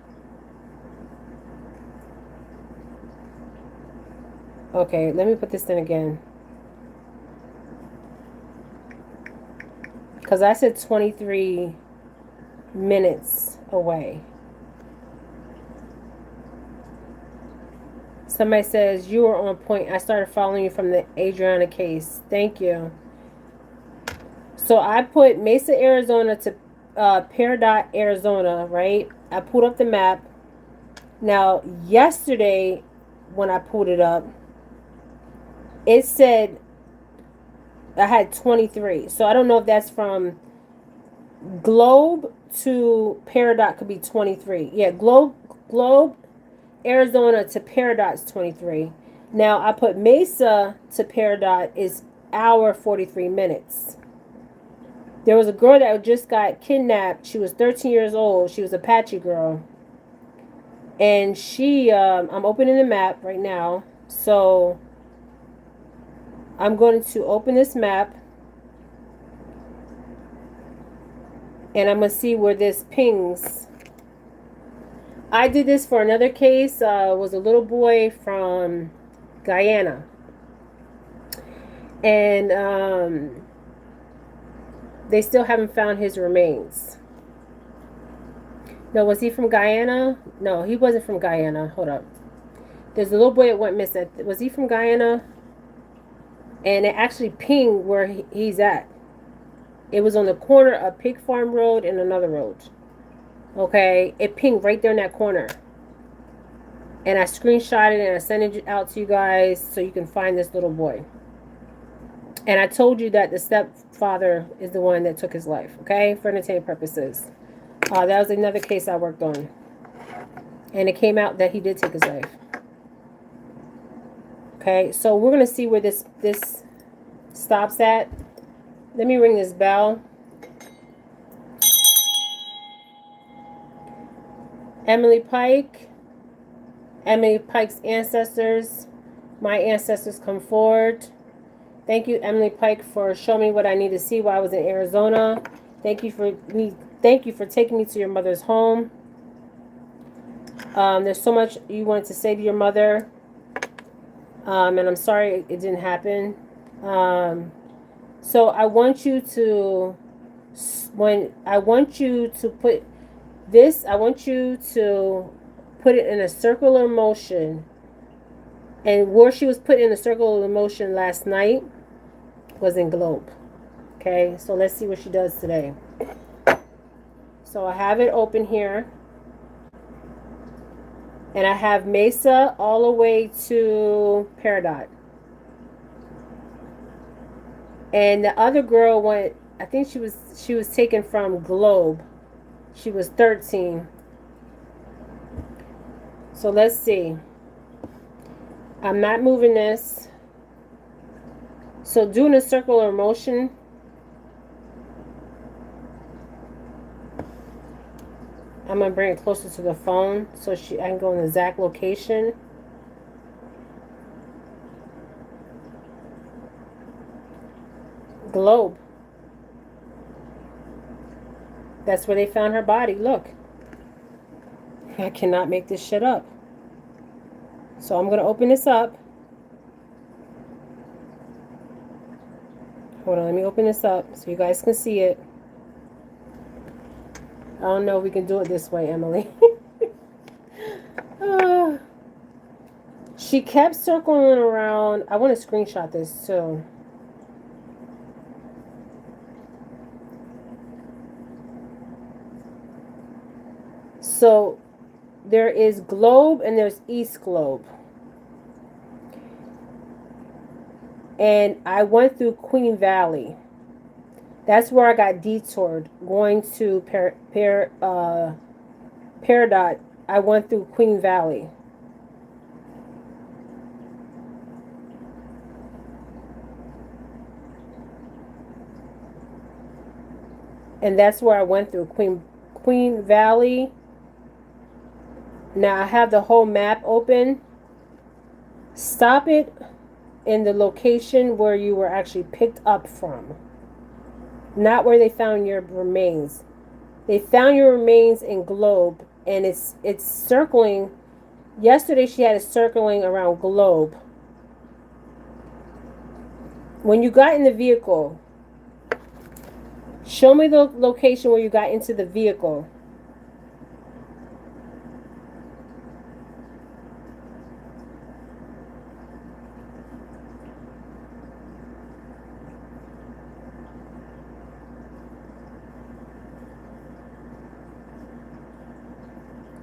Okay, let me put this in again. Because I said 23 minutes away. Somebody says, you are on point. I started following you from the Adriana case. Thank you. So I put Mesa, Arizona to Peridot, Arizona, right? I pulled up the map. Now, yesterday, when I pulled it up, it said I had 23. So I don't know if that's from Globe to Peridot could be 23. Yeah, Globe, Arizona to Peridot's 23. Now, I put Mesa to Peridot is hour 43 minutes. There was a girl that just got kidnapped. She was 13 years old. She was an Apache girl. And she, I'm opening the map right now. So I'm going to open this map. And I'm going to see where this pings. I did this for another case. It was a little boy from Guyana. And they still haven't found his remains. No, was he from Guyana? No, he wasn't from Guyana. Hold up. There's a little boy that went missing. Was he from Guyana? And it actually pinged where he's at. It was on the corner of Pig Farm Road and another road. Okay, it pinged right there in that corner. And I screenshot it and I sent it out to you guys so you can find this little boy. And I told you that the stepfather is the one that took his life, okay, for entertainment purposes. That was another case I worked on. And it came out that he did take his life. Okay, so we're going to see where this stops at. Let me ring this bell. Emily Pike. Emily Pike's ancestors. My ancestors come forward. Thank you, Emily Pike, for showing me what I need to see while I was in Arizona. Thank you for taking me to your mother's home. There's so much you wanted to say to your mother. And I'm sorry it didn't happen. So I want you to put this, I want you to put it in a circular motion. And where she was put in a circular motion last night was in Globe. Okay, so let's see what she does today. So I have it open here. And I have Mesa all the way to Peridot. And the other girl went, I think she was taken from Globe. She was 13. So let's see. I'm not moving this. So doing a circular motion. I'm going to bring it closer to the phone so I can go in the exact location. Globe. That's where they found her body. Look. I cannot make this shit up. So I'm going to open this up. Hold on, let me open this up so you guys can see it. I don't know if we can do it this way, Emily. She kept circling around. I want to screenshot this too. So there is Globe and there's East Globe. And I went through Queen Valley. That's where I got detoured. Going to Peridot, I went through Queen Valley. And that's where I went through Queen Valley. Now I have the whole map open. Stop it in the location where you were actually picked up from. Not where they found your remains. They found your remains in Globe, and it's circling. Yesterday she had it circling around Globe. When you got in the vehicle, show me the location where you got into the vehicle.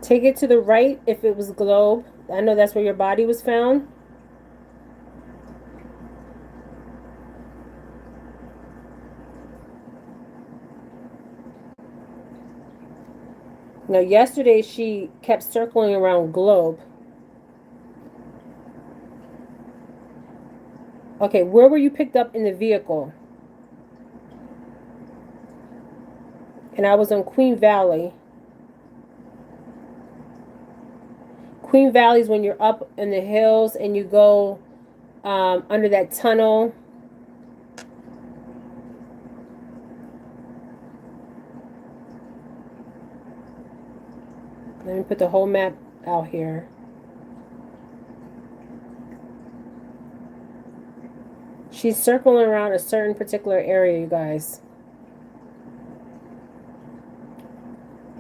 Take it to the right if it was Globe. I know that's where your body was found. Now, yesterday she kept circling around Globe. Okay, where were you picked up in the vehicle? And I was on Queen Valley. Queen Valley is when you're up in the hills and you go under that tunnel. Let me put the whole map out here. She's circling around a certain particular area, you guys,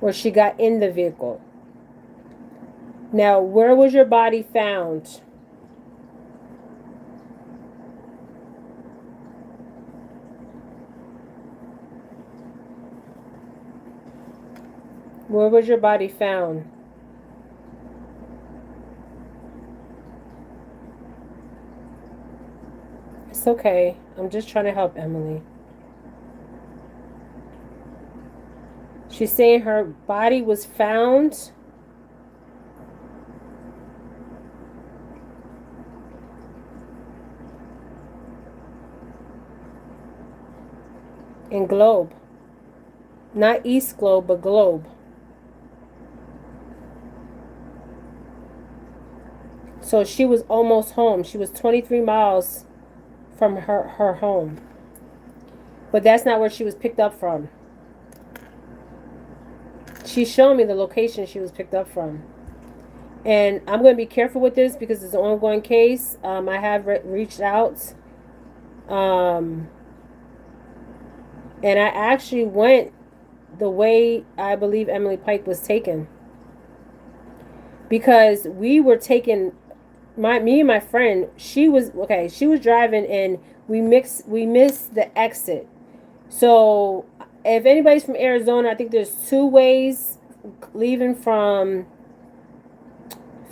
where she got in the vehicle. Now, where was your body found? Where was your body found? It's okay. I'm just trying to help Emily. She's saying her body was found in Globe. Not East Globe, but Globe. So she was almost home. She was 23 miles from her home. But that's not where she was picked up from. She's showing me the location she was picked up from. And I'm going to be careful with this because it's an ongoing case. I have reached out. And I actually went the way I believe Emily Pike was taken. Because we were taken, me and my friend, she was driving and we missed the exit. So if anybody's from Arizona, I think there's two ways leaving from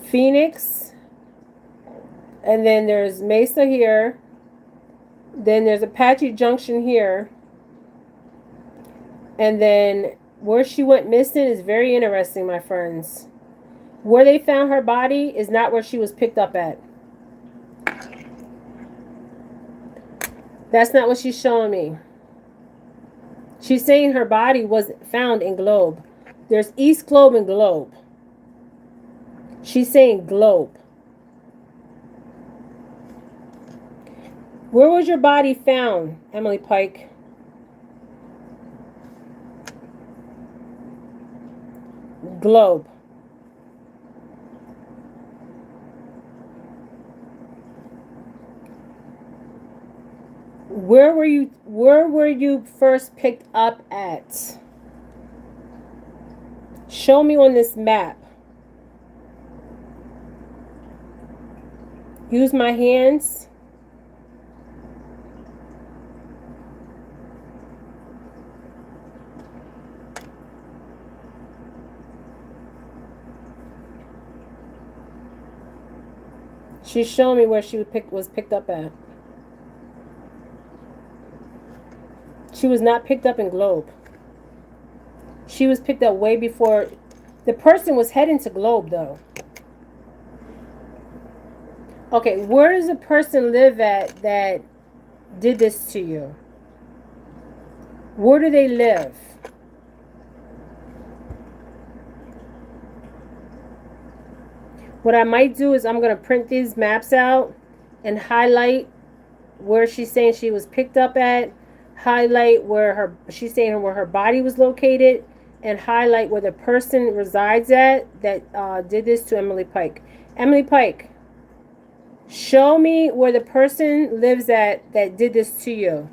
Phoenix. And then there's Mesa here. Then there's Apache Junction here. And then where she went missing is very interesting, my friends. Where they found her body is not where she was picked up at. That's not what she's showing me. She's saying her body was found in Globe. There's East Globe and Globe. She's saying Globe. Where was your body found, Emily Pike? Globe. Where were you first picked up at? Show me on this map. Use my hands. She's showing me where she was picked up at. She was not picked up in Globe. She was picked up way before. The person was heading to Globe, though. Okay, where does the person live at that did this to you? Where do they live? What I might do is I'm going to print these maps out and highlight where she's saying she was picked up at, highlight where she's saying where her body was located, and highlight where the person resides at that did this to Emily Pike. Emily Pike, show me where the person lives at that did this to you.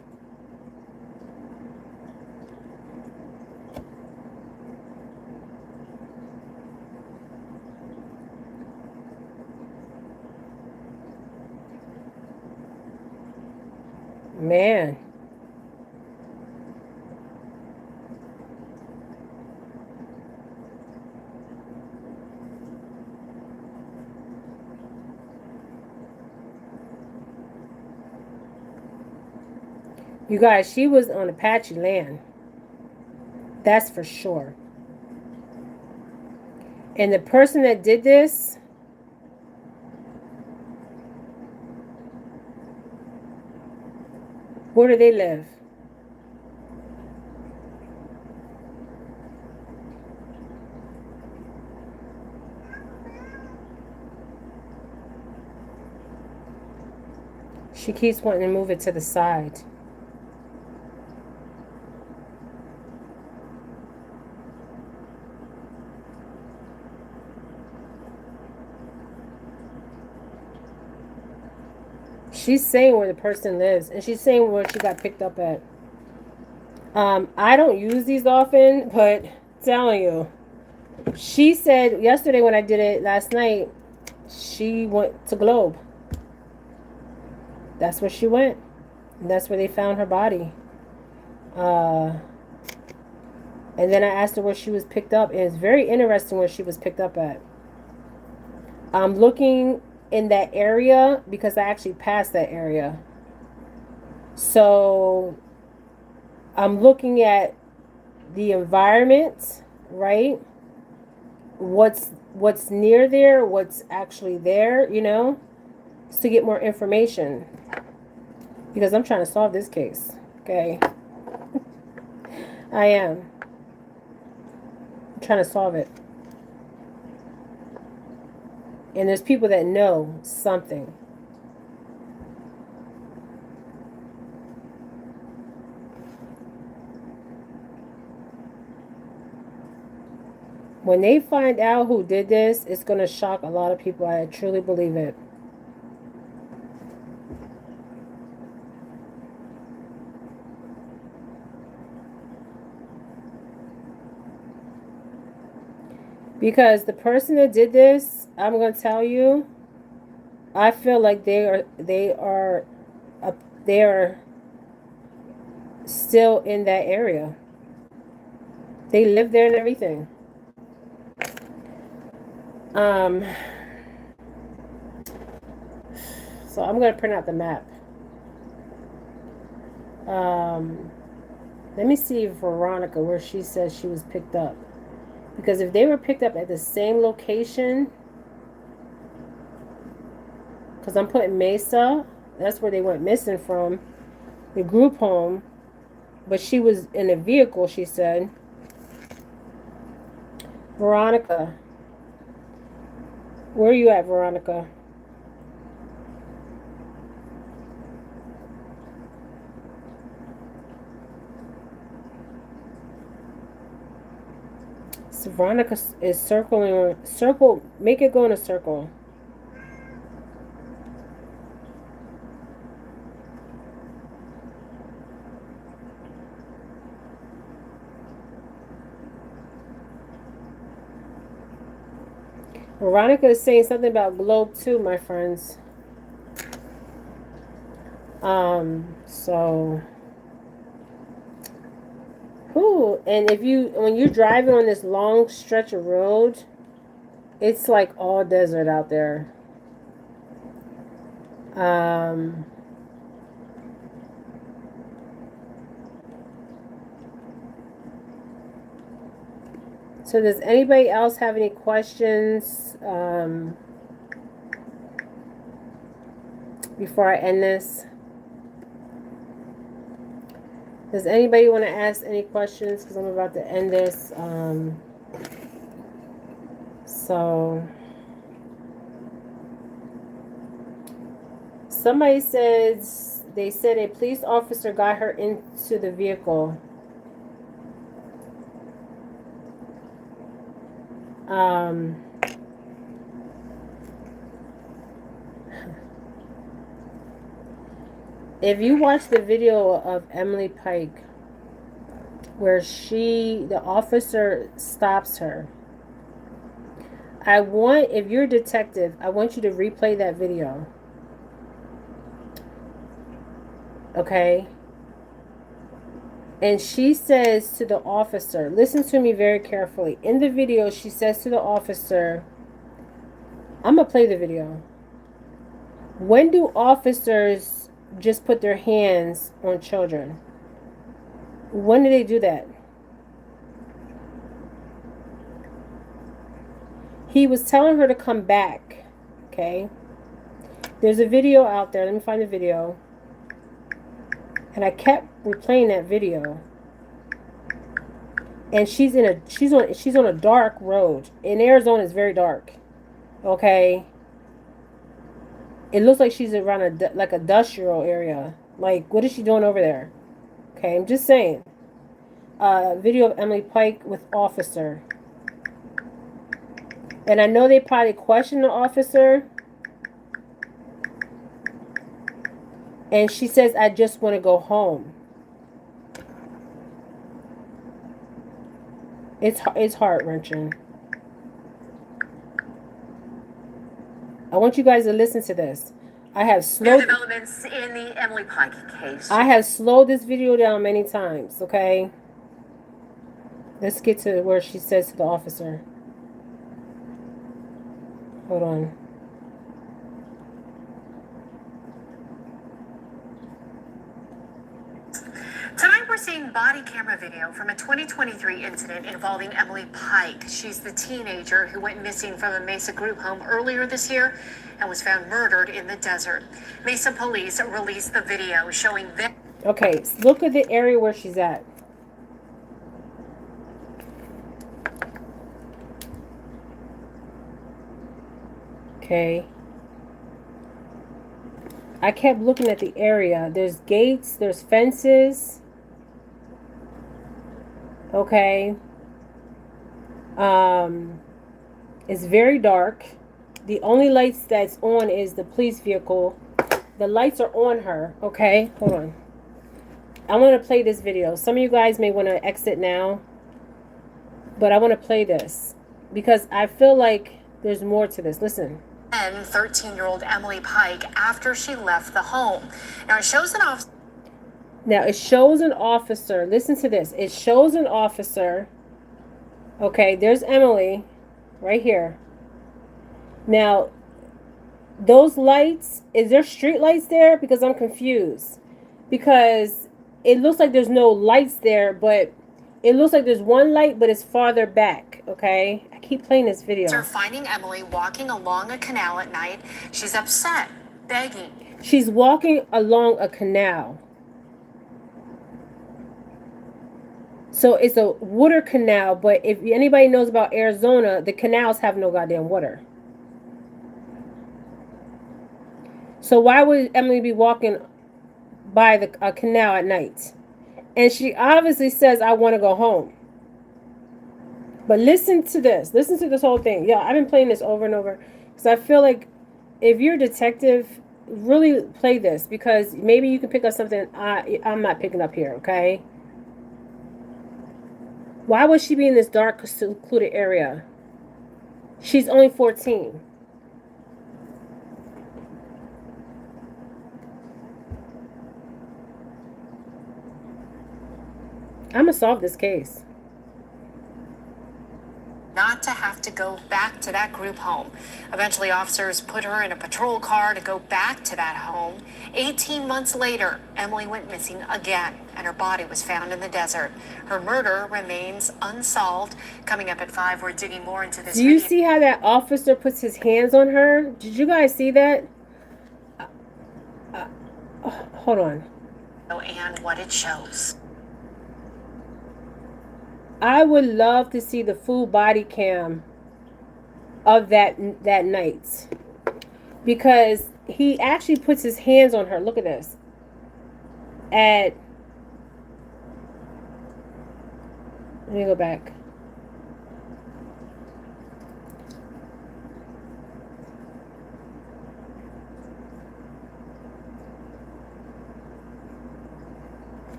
Man. You guys, she was on Apache land. That's for sure. And the person that did this, where do they live? She keeps wanting to move it to the side. She's saying where the person lives, and she's saying where she got picked up at. I don't use these often, but I'm telling you, she said yesterday when I did it last night, she went to Globe. That's where she went. And that's where they found her body. And then I asked her where she was picked up, and it's very interesting where she was picked up at. I'm looking in that area because I actually passed that area. So I'm looking at the environment, right? What's near there, what's actually there, to get more information. Because I'm trying to solve this case, okay? I am. I'm trying to solve it. And there's people that know something. When they find out who did this, it's going to shock a lot of people. I truly believe it. Because the person that did this, I'm going to tell you, I feel like they are still in that area. They live there and everything. So I'm going to print out the map. Let me see Veronica where she says she was picked up. Because if they were picked up at the same location, because I'm putting Mesa, that's where they went missing from. the group home, but she was in a vehicle, she said. Veronica. Where are you at, Veronica? So Veronica is circling. Circle. Make it go in a circle. Veronica is saying something about globe too, my friends. So, who? And when you're driving on this long stretch of road, it's like all desert out there. Um, so does anybody else have any questions before I end this? Does anybody want to ask any questions? Because I'm about to end this. So somebody says they said a police officer got her into the vehicle. If you watch the video of Emily Pike, where the officer stops her, if you're a detective, I want you to replay that video. Okay? And she says to the officer, listen to me very carefully. In the video, she says to the officer, I'm going to play the video. When do officers just put their hands on children? When do they do that? He was telling her to come back. Okay? There's a video out there. Let me find the video. And I kept replaying that video. And she's on a dark road. In Arizona, it's very dark. Okay? It looks like she's around a industrial area. Like, what is she doing over there? Okay, I'm just saying. Video of Emily Pike with officer. And I know they probably questioned the officer. And she says, I just want to go home. It's heart-wrenching. I want you guys to listen to this. I have slowed developments in the Emily Pike case. I have slowed this video down many times, okay? Let's get to where she says to the officer. Hold on. Tonight we're seeing body camera video from a 2023 incident involving Emily Pike. She's the teenager who went missing from a Mesa group home earlier this year and was found murdered in the desert. Mesa police released the video showing them. Okay, look at the area where she's at. Okay. I kept looking at the area. There's gates, there's fences. Okay. It's very dark. The only lights that's on is the police vehicle. The lights are on her. Okay, hold on. I want to play this video. Some of you guys may want to exit now, but I want to play this because I feel like there's more to this. Listen. 13-year-old Emily Pike after she left the home. Now it shows an officer. Listen to this. It shows an officer. Okay, there's Emily right here. Now, those lights, is there street lights there? Because I'm confused. Because it looks like there's no lights there, but it looks like there's one light, but it's farther back. Okay, I keep playing this video. After finding Emily walking along a canal at night, she's upset, begging. She's walking along a canal. So it's a water canal, but if anybody knows about Arizona, the canals have no goddamn water. So why would Emily be walking by a canal at night? And she obviously says, I want to go home. But listen to this. Listen to this whole thing. Yeah, I've been playing this over and over. Because I feel like if you're a detective, really play this. Because maybe you can pick up something I'm not picking up here, okay? Why would she be in this dark, secluded area? She's only 14. I'm going to solve this case. Not to have to go back to that group home. Eventually, officers put her in a patrol car to go back to that home. 18 months later, Emily went missing again, and her body was found in the desert. Her murder remains unsolved. Coming up at 5, we're digging more into this. Do you see how that officer puts his hands on her? Did you guys see that? Hold on. And what it shows. I would love to see the full body cam of that night, because he actually puts his hands on her. Look at this. Let me go back.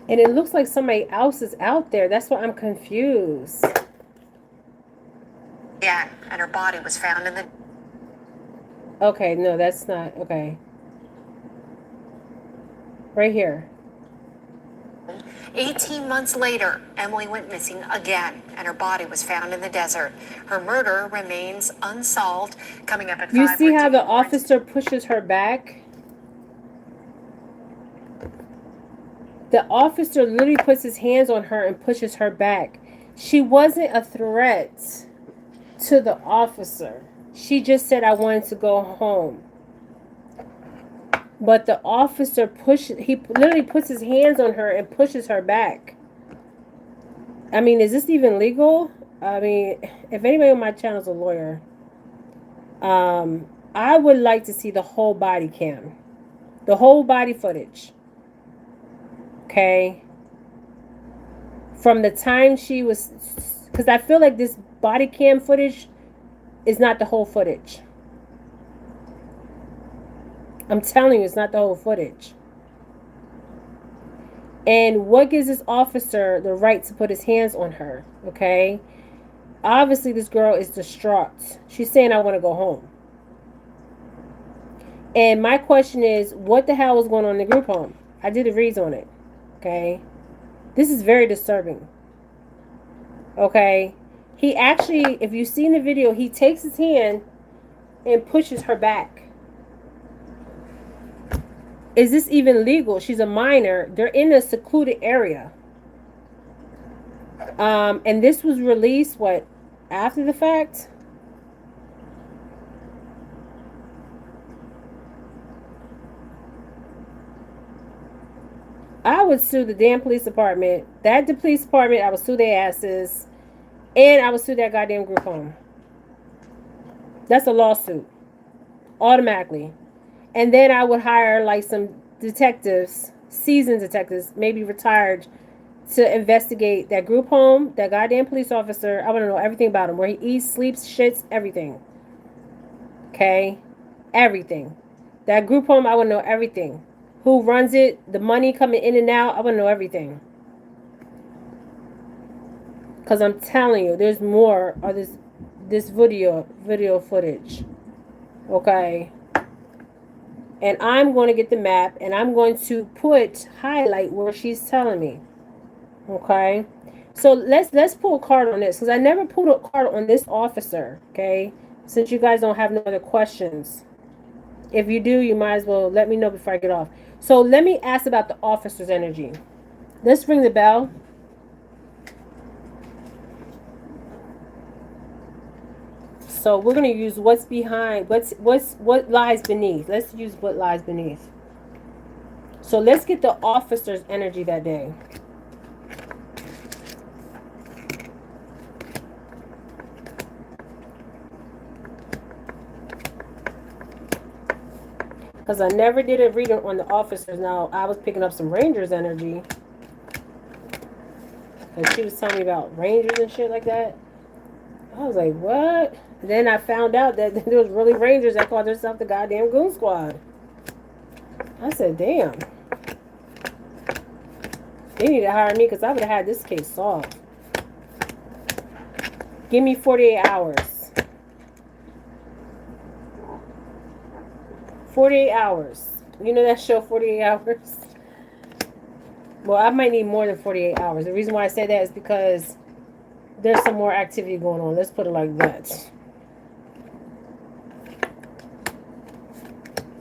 And it looks like somebody else is out there. That's why I'm confused. Yeah, and her body was found in the... Okay, no, that's not... Okay. Right here. 18 months later, Emily went missing again, and her body was found in the desert. Her murder remains unsolved. Coming up at 5... You see how the officer pushes her back? The officer literally puts his hands on her and pushes her back. She wasn't a threat to the officer. She just said, I wanted to go home. But the officer he literally puts his hands on her and pushes her back. I mean, is this even legal? I mean, if anybody on my channel is a lawyer, I would like to see the whole body cam. The whole body footage. Okay, from the time she was, because I feel like this body cam footage is not the whole footage. I'm telling you, it's not the whole footage. And what gives this officer the right to put his hands on her? Okay, obviously this girl is distraught. She's saying, I want to go home. And my question is, what the hell was going on in the group home? I did a reads on it. Okay, this is very disturbing. Okay, he actually, if you've seen the video, he takes his hand and pushes her back. Is this even legal? She's a minor. They're in a secluded area. And this was released, what, after the fact? I would sue the damn police department. The police department, I would sue their asses. And I would sue that goddamn group home. That's a lawsuit. Automatically. And then I would hire like some detectives, seasoned detectives, maybe retired, to investigate that group home, that goddamn police officer. I want to know everything about him. Where he eats, sleeps, shits, everything. Okay? Everything. That group home, I want to know everything. Who runs it, the money coming in and out, I want to know everything. Because I'm telling you, there's more of this video footage. Okay? And I'm going to get the map, and I'm going to highlight where she's telling me. Okay? So let's pull a card on this, because I never pulled a card on this officer. Okay? Since you guys don't have no other questions. If you do, you might as well let me know before I get off. So let me ask about the officer's energy. Let's ring the bell. So we're going to use what's behind, what lies beneath. Let's use what lies beneath. So let's get the officer's energy that day. Because I never did a reading on the officers. Now, I was picking up some Rangers energy. And she was telling me about Rangers and shit like that. I was like, what? Then I found out that there was really Rangers that called themselves the goddamn Goon Squad. I said, damn. They need to hire me because I would have had this case solved. Give me 48 hours. 48 hours. You know that show, 48 Hours? Well, I might need more than 48 hours. The reason why I say that is because there's some more activity going on. Let's put it like that.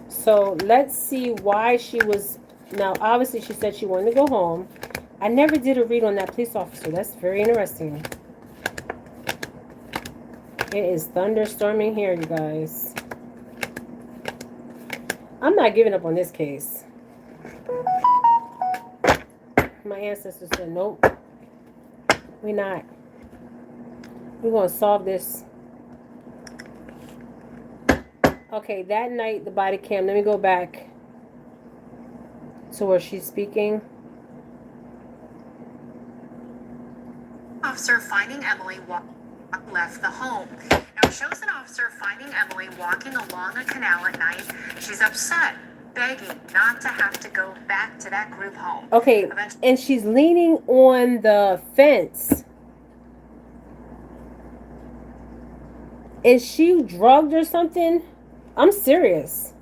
So let's see why she was... Now, obviously, she said she wanted to go home. I never did a read on that police officer. That's very interesting. It is thunderstorming here, you guys. I'm not giving up on this case. My ancestors said, nope. We're not. We're going to solve this. Okay, that night, the body cam. Let me go back to where she's speaking. Officer finding Emily left the home. Now it shows an officer finding Emily walking along a canal at night. She's upset, begging not to have to go back to that group home. Okay, and she's leaning on the fence. Is she drugged or something? I'm serious.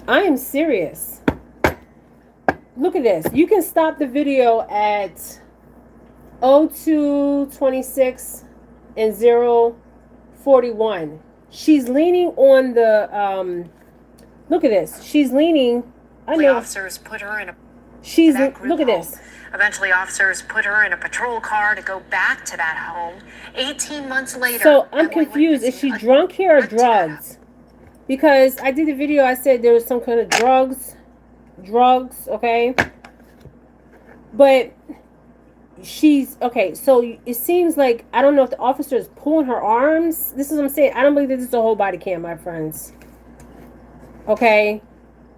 I am serious. Look at this. You can stop the video at 02:26 and 0:41. She's leaning on the look at this. She's leaning. I know. Officers put her in a look at this. Eventually, officers put her in a patrol car to go back to that home. 18 months later. So I'm confused. Is she drunk here or drugs? Because I did a video. I said there was some kind of drugs, okay? But she's, okay, so it seems like, I don't know if the officer is pulling her arms. This is what I'm saying. I don't believe that this is a whole body cam, my friends. Okay?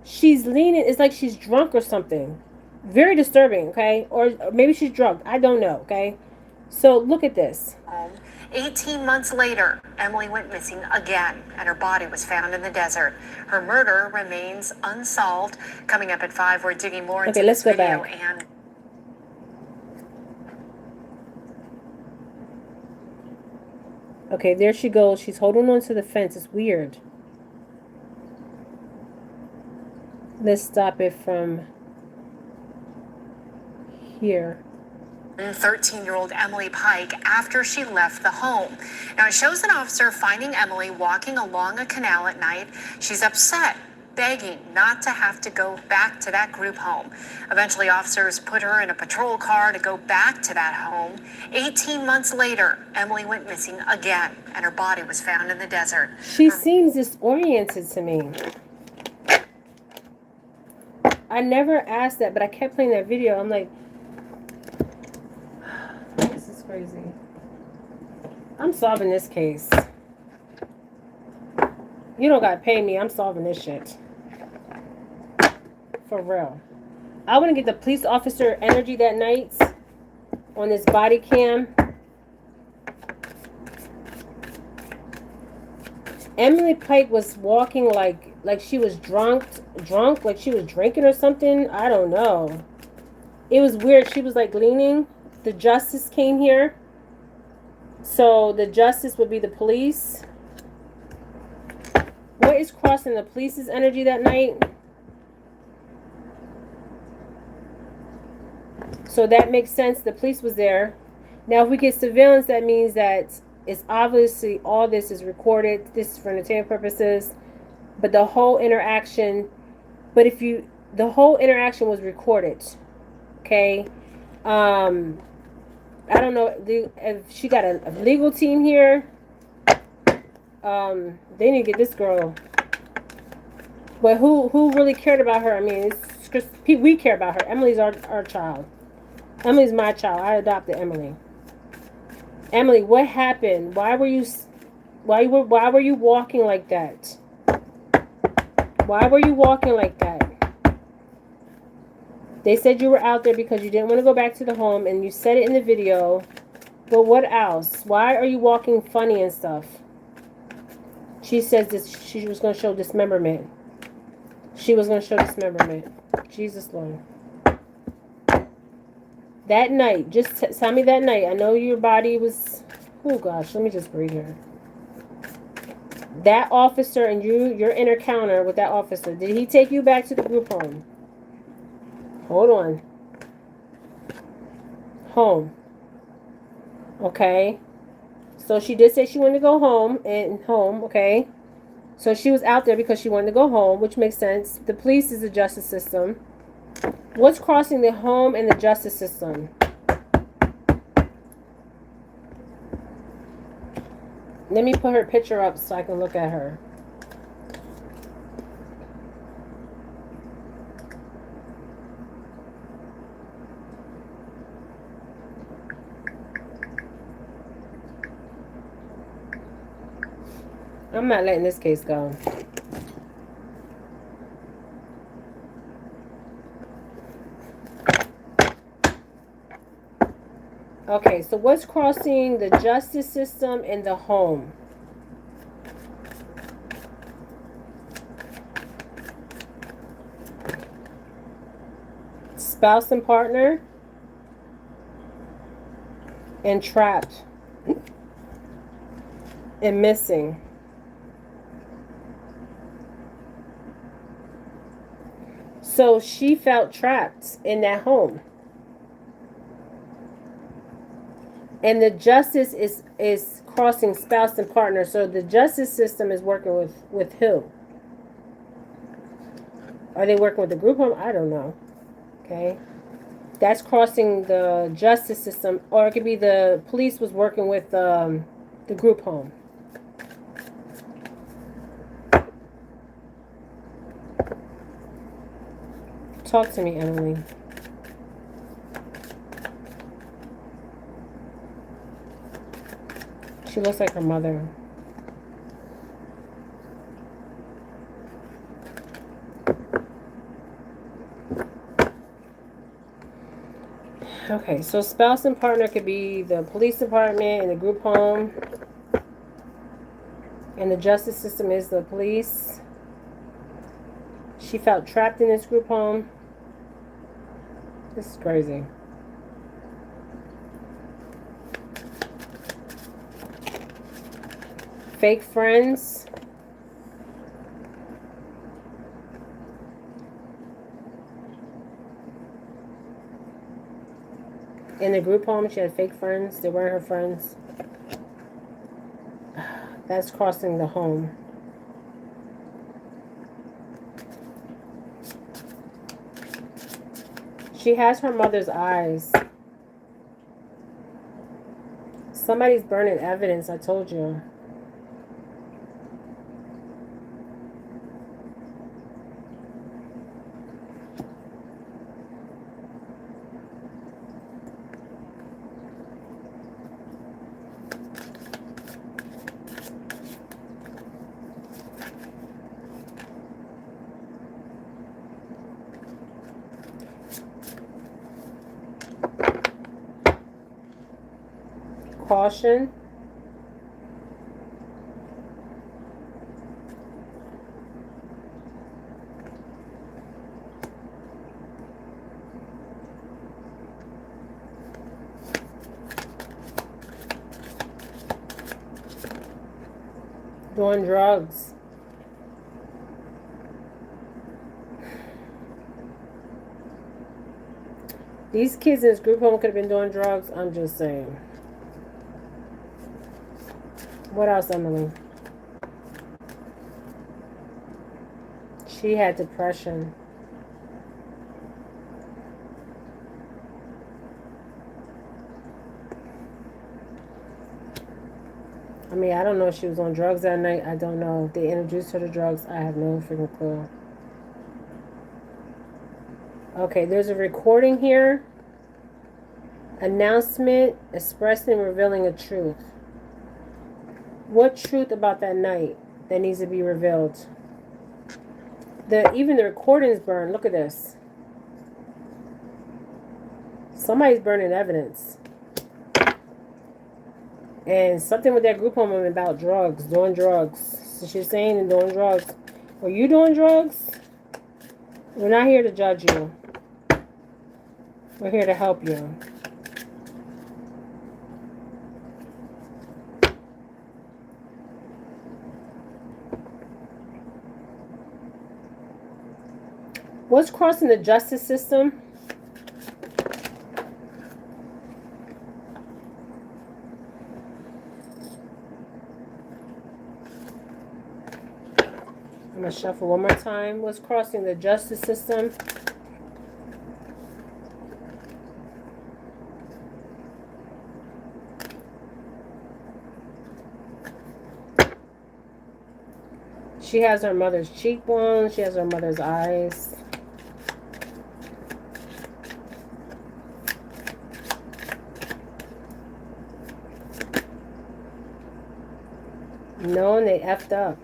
She's leaning. It's like she's drunk or something. Very disturbing, okay? Or maybe she's drugged. I don't know, okay? So look at this. 18 months later, Emily went missing again, and her body was found in the desert. Her murder remains unsolved. Coming up at 5, we're digging more into this video. And okay, there she goes. She's holding on to the fence. It's weird. Let's stop it from here. 13-year-old Emily Pike after she left the home. Now, it shows an officer finding Emily walking along a canal at night. She's upset, begging not to have to go back to that group home. Eventually, officers put her in a patrol car to go back to that home. 18 months later, Emily went missing again, and her body was found in the desert. She seems disoriented to me. I never asked that, but I kept playing that video. I'm like, this is crazy. I'm solving this case. You don't gotta pay me. I'm solving this shit. For real. I want to get the police officer energy that night on this body cam. Emily Pike was walking like she was drunk, like she was drinking or something. I don't know. It was weird. She was like leaning. The justice came here. So the justice would be the police. What is crossing the police's energy that night? So that makes sense. The police was there. Now, if we get surveillance, that means that it's obviously all this is recorded. This is for entertainment purposes. But the whole interaction, the whole interaction was recorded. Okay. I don't know if she got a legal team here. They need to get this girl But who really cared about her? I mean, it's 'cause we care about her. Emily's our child. Emily's my child. I adopted Emily. Emily, what happened? Why were you walking like that? Why were you walking like that? They said you were out there because you didn't want to go back to the home, and you said it in the video. But what else? Why are you walking funny and stuff? She says this. She was going to show dismemberment. She was going to show dismemberment. Jesus Lord. That night, just tell me that night. I know your body was. Oh gosh, let me just breathe here. That officer and your encounter with that officer, did he take you back to the group home? Hold on. Home. Okay. So she did say she wanted to go home okay. So she was out there because she wanted to go home, which makes sense. The police is the justice system. What's crossing the home and the justice system? Let me put her picture up so I can look at her. I'm not letting this case go. Okay, so what's crossing the justice system and the home? Spouse and partner and trapped and missing. So she felt trapped in that home. And the justice is crossing spouse and partner. So the justice system is working with who? Are they working with the group home? I don't know. Okay. That's crossing the justice system. Or it could be the police was working with the group home. Talk to me, Emily. She looks like her mother. Okay, so spouse and partner could be the police department and the group home. And the justice system is the police. She felt trapped in this group home. This is crazy. Fake friends. In the group home, she had fake friends. They weren't her friends. That's crossing the home. She has her mother's eyes. Somebody's burning evidence, I told you. Caution. Doing drugs. These kids in this group home could have been doing drugs. I'm just saying. What else, Emily? She had depression. I mean, I don't know if she was on drugs that night. I don't know if they introduced her to drugs. I have no freaking clue. Okay, there's a recording here. Announcement expressing and revealing a truth. What truth about that night that needs to be revealed? Even the recording's burned. Look at this. Somebody's burning evidence. And something with that group home about drugs, doing drugs. So she's saying and doing drugs. Are you doing drugs? We're not here to judge you. We're here to help you. What's crossing the justice system? I'm going to shuffle one more time. What's crossing the justice system? She has her mother's cheekbones. She has her mother's eyes. Knowing they effed up.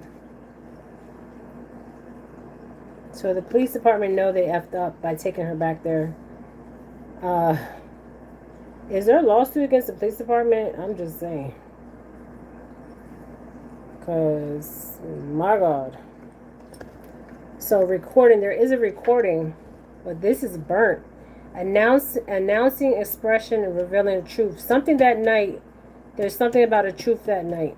So the police department know they effed up by taking her back there. Is there a lawsuit against the police department? I'm just saying. Because, my God. So recording, there is a recording, but this is burnt. Announcing expression and revealing the truth. Something that night, there's something about a truth that night.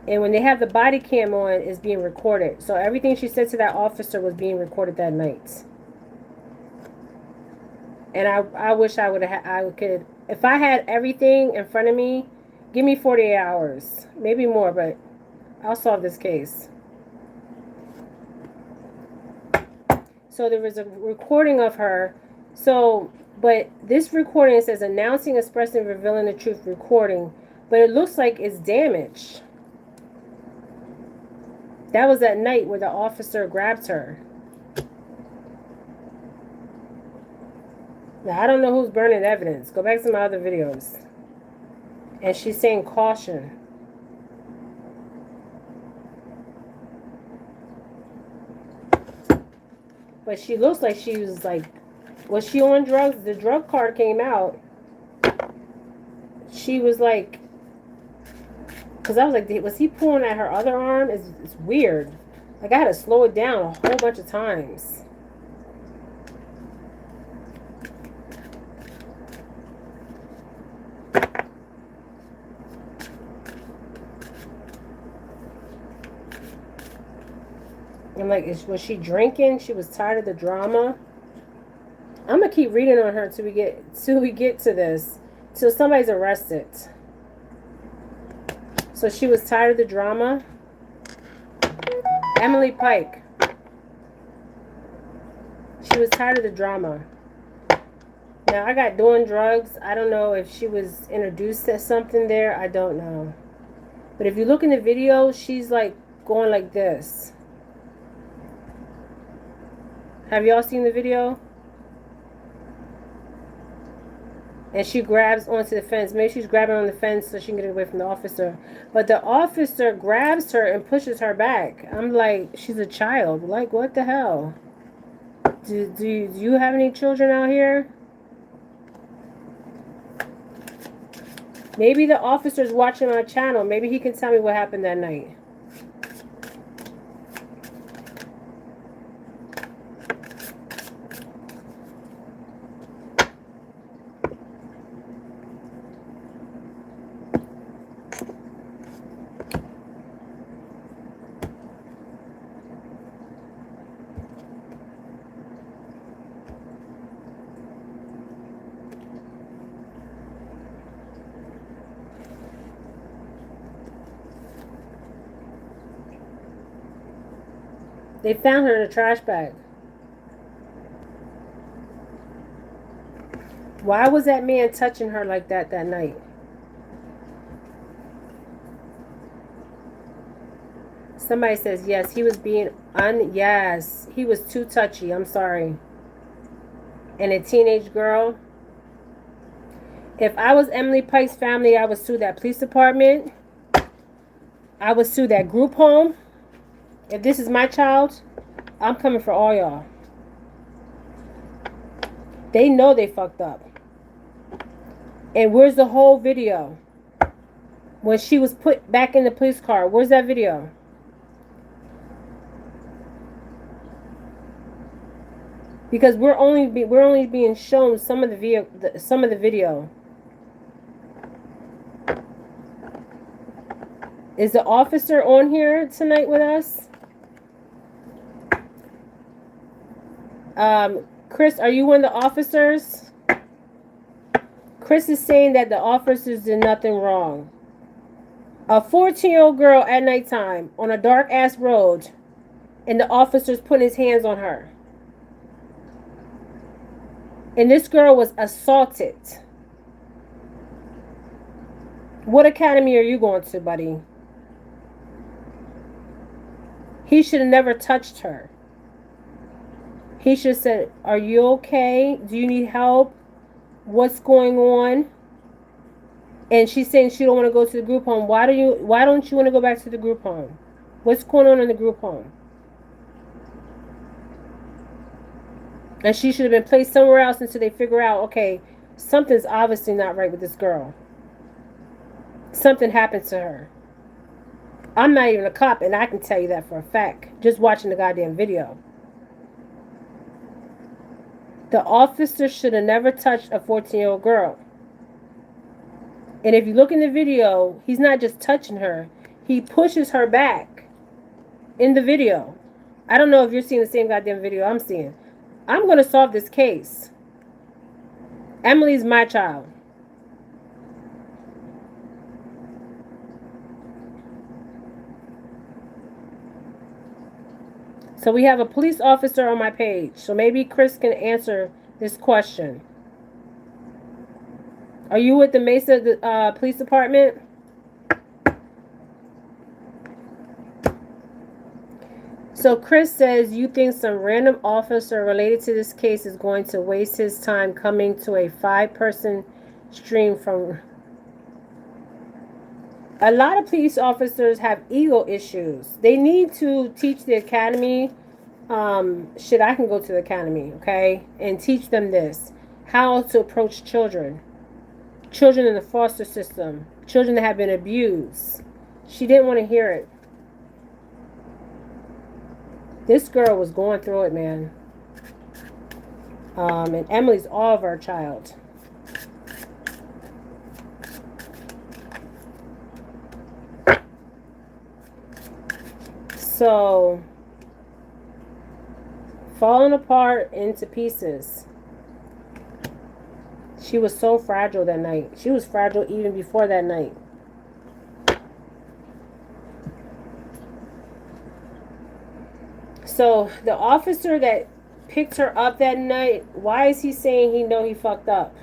And when they have the body cam on, it's being recorded. So everything she said to that officer was being recorded that night. And I wish I could, if I had everything in front of me, give me 48 hours. Maybe more, but I'll solve this case. So there was a recording of her. So, but this recording says announcing, expressing, revealing the truth recording. But it looks like it's damaged. That was that night where the officer grabbed her. Now, I don't know who's burning evidence. Go back to my other videos. And she's saying caution. But she looks like she was like, was she on drugs? The drug card came out. She was like, because I was like, was he pulling at her other arm? It's weird. Like, I had to slow it down a whole bunch of times. I'm like, was she drinking? She was tired of the drama. I'm gonna keep reading on her till we get to this, till somebody's arrested. So she was tired of the drama. Emily Pike. She was tired of the drama. Now I got doing drugs. I don't know if she was introduced to something there. I don't know. But if you look in the video, she's like going like this. Have y'all seen the video? And she grabs onto the fence. Maybe she's grabbing on the fence so she can get away from the officer. But the officer grabs her and pushes her back. I'm like, she's a child. Like, what the hell? Do you have any children out here? Maybe the officer's watching my channel. Maybe he can tell me what happened that night. They found her in a trash bag. Why was that man touching her like that that night? Somebody says, yes, he was being yes, he was too touchy. I'm sorry. And a teenage girl. If I was Emily Pike's family, I would sue that police department. I would sue that group home. If this is my child, I'm coming for all y'all. They know they fucked up. And where's the whole video? When she was put back in the police car, where's that video? Because we're only being shown some of the video. Is the officer on here tonight with us? Chris, are you one of the officers? Chris is saying that the officers did nothing wrong. A 14-year-old girl at nighttime on a dark ass road, and the officers put his hands on her. And this girl was assaulted. What academy are you going to, buddy? He should have never touched her. He should have said, are you okay? Do you need help? What's going on? And she's saying she don't want to go to the group home. Why don't you want to go back to the group home? What's going on in the group home? And she should have been placed somewhere else until they figure out, okay, something's obviously not right with this girl. Something happened to her. I'm not even a cop, and I can tell you that for a fact, just watching the goddamn video. The officer should have never touched a 14-year-old girl. And if you look in the video, he's not just touching her. He pushes her back in the video. I don't know if you're seeing the same goddamn video I'm seeing. I'm going to solve this case. Emily's my child. So we have a police officer on my page. So maybe Chris can answer this question. Are you with the Mesa Police Department? So Chris says, you think some random officer related to this case is going to waste his time coming to a 5-person stream from... A lot of police officers have ego issues. They need to teach the academy. Shit, I can go to the academy, okay? And teach them this. How to approach children. Children in the foster system. Children that have been abused. She didn't want to hear it. This girl was going through it, man. And Emily's all of our child. So, falling apart into pieces. She was so fragile that night. She was fragile even before that night. So, the officer that picked her up that night, why is he saying he know he fucked up?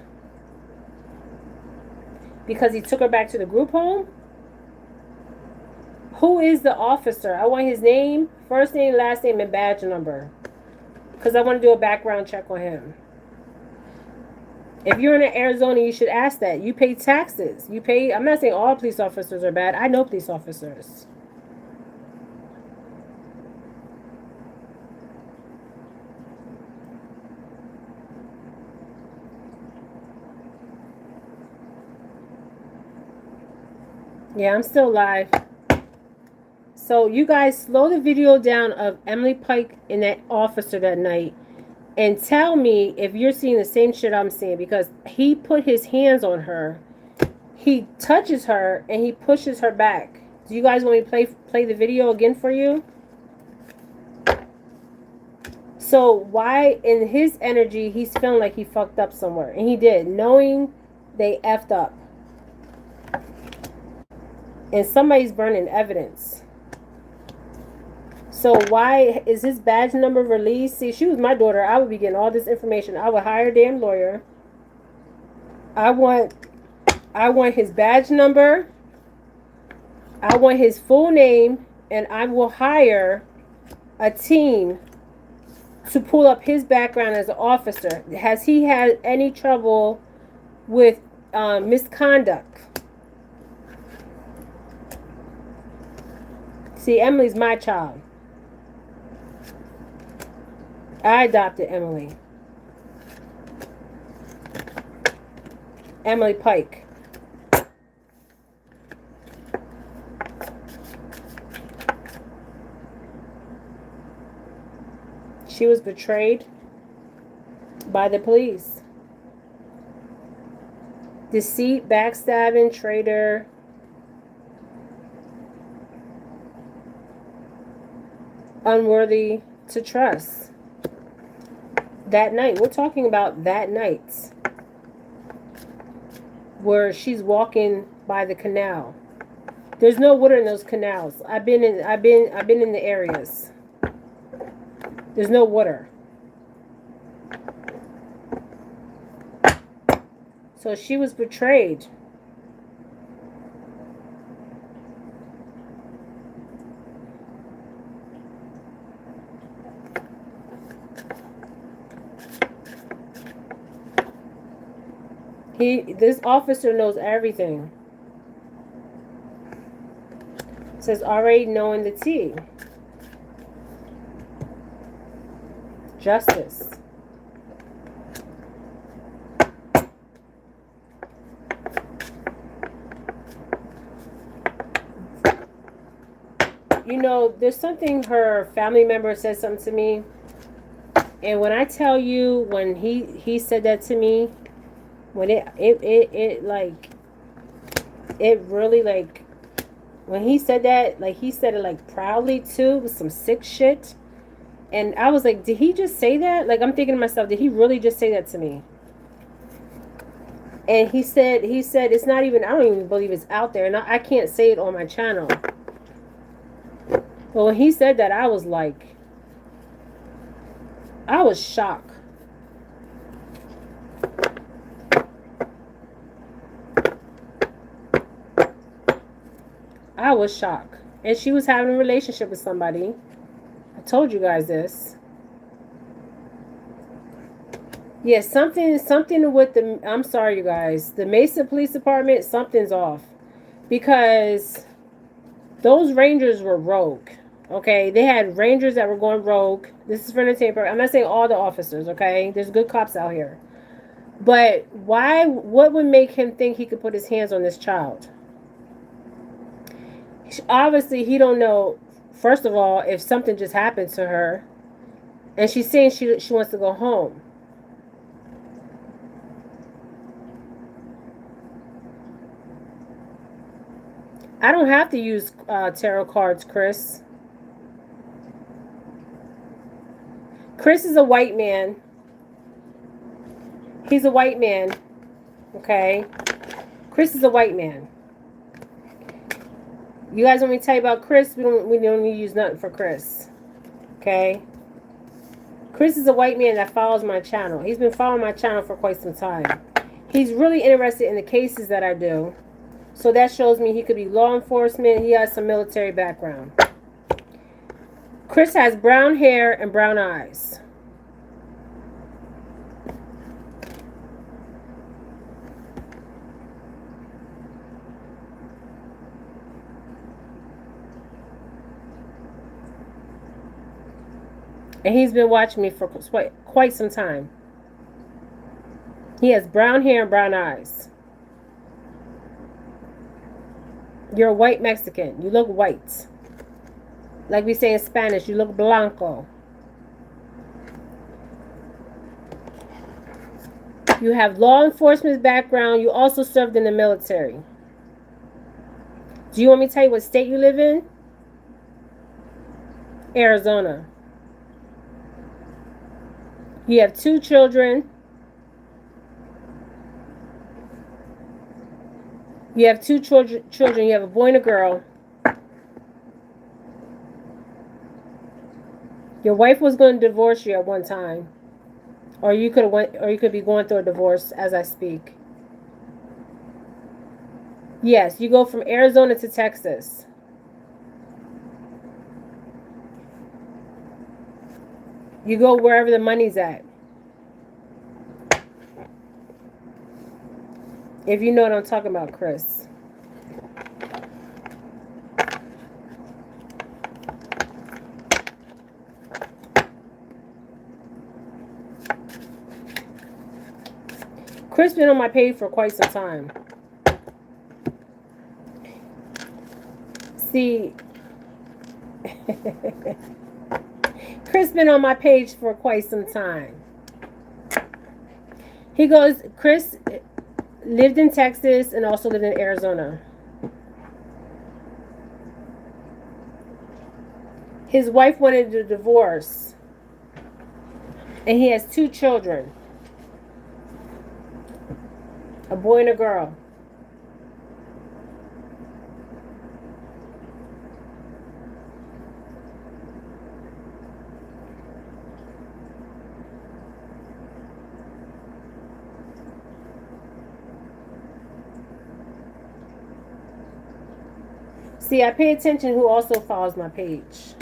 Because he took her back to the group home? Who is the officer? I want his name, first name, last name, and badge number. Because I want to do a background check on him. If you're in Arizona, you should ask that. You pay taxes. You pay. I'm not saying all police officers are bad. I know police officers. Yeah, I'm still live. So you guys slow the video down of Emily Pike and that officer that night and tell me if you're seeing the same shit I'm seeing, because he put his hands on her, he touches her, and he pushes her back. Do you guys want me to play the video again for you? So why in his energy he's feeling like he fucked up somewhere, and he did, knowing they effed up. And somebody's burning evidence. So why is his badge number released? See, if she was my daughter, I would be getting all this information. I would hire a damn lawyer. I want his badge number. I want his full name and I will hire a team to pull up his background as an officer. Has he had any trouble with misconduct? See, Emily's my child. I adopted Emily. Emily Pike. She was betrayed by the police. Deceit, backstabbing, traitor. Unworthy to trust. That night, we're talking about that night, where she's walking by the canal. There's no water in those canals. I've been in the areas. There's no water. So she was betrayed. This officer knows everything. It says already knowing the T. Justice. You know, there's something her family member said something to me. And when I tell you, when he said that to me, when it really, like, when he said that, like, he said it like proudly too, with some sick shit. And I was like, did he just say that? Like, I'm thinking to myself, did he really just say that to me? And he said it's not even, I don't even believe it's out there, and I can't say it on my channel. But when he said that, I was like, I was shocked. I was shocked. And she was having a relationship with somebody. I told you guys this. Yeah, something with the, I'm sorry, you guys. The Mesa Police Department, something's off. Because those Rangers were rogue. Okay? They had Rangers that were going rogue. This is for entertainment. I'm not saying all the officers, okay? There's good cops out here. But why, what would make him think he could put his hands on this child? Obviously, he don't know, first of all, if something just happened to her. And she's saying she wants to go home. I don't have to use tarot cards, Chris. Chris is a white man. He's a white man. Okay? Chris is a white man. You guys want me to tell you about Chris? We don't need to use nothing for Chris. Okay? Chris is a white man that follows my channel. He's been following my channel for quite some time. He's really interested in the cases that I do. So that shows me he could be law enforcement. He has some military background. Chris has brown hair and brown eyes. And he's been watching me for quite some time. He has brown hair and brown eyes. You're a white Mexican. You look white. Like we say in Spanish, you look blanco. You have law enforcement background. You also served in the military. Do you want me to tell you what state you live in? Arizona. You have 2 children. You have 2 children. You have a boy and a girl. Your wife was going to divorce you at one time, or you could be going through a divorce as I speak. Yes, you go from Arizona to Texas. You go wherever the money's at. If you know what I'm talking about, Chris. Chris been on my page for quite some time. See, Chris been on my page for quite some time. He goes, Chris lived in Texas and also lived in Arizona. His wife wanted a divorce. And he has 2 children. A boy and a girl. See, I pay attention who also follows my page.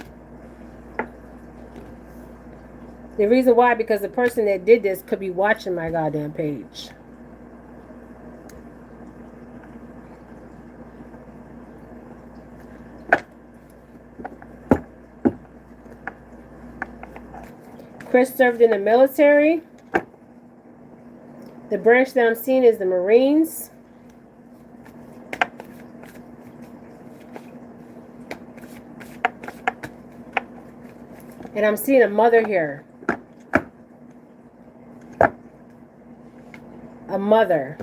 The reason why, because the person that did this could be watching my goddamn page. Chris served in the military. The branch that I'm seeing is the Marines. And I'm seeing a mother here. A mother.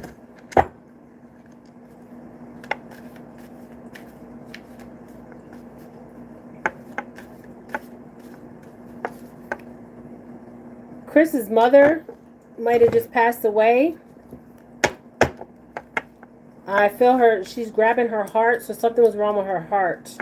Chris's mother might have just passed away. I feel her, she's grabbing her heart, so something was wrong with her heart.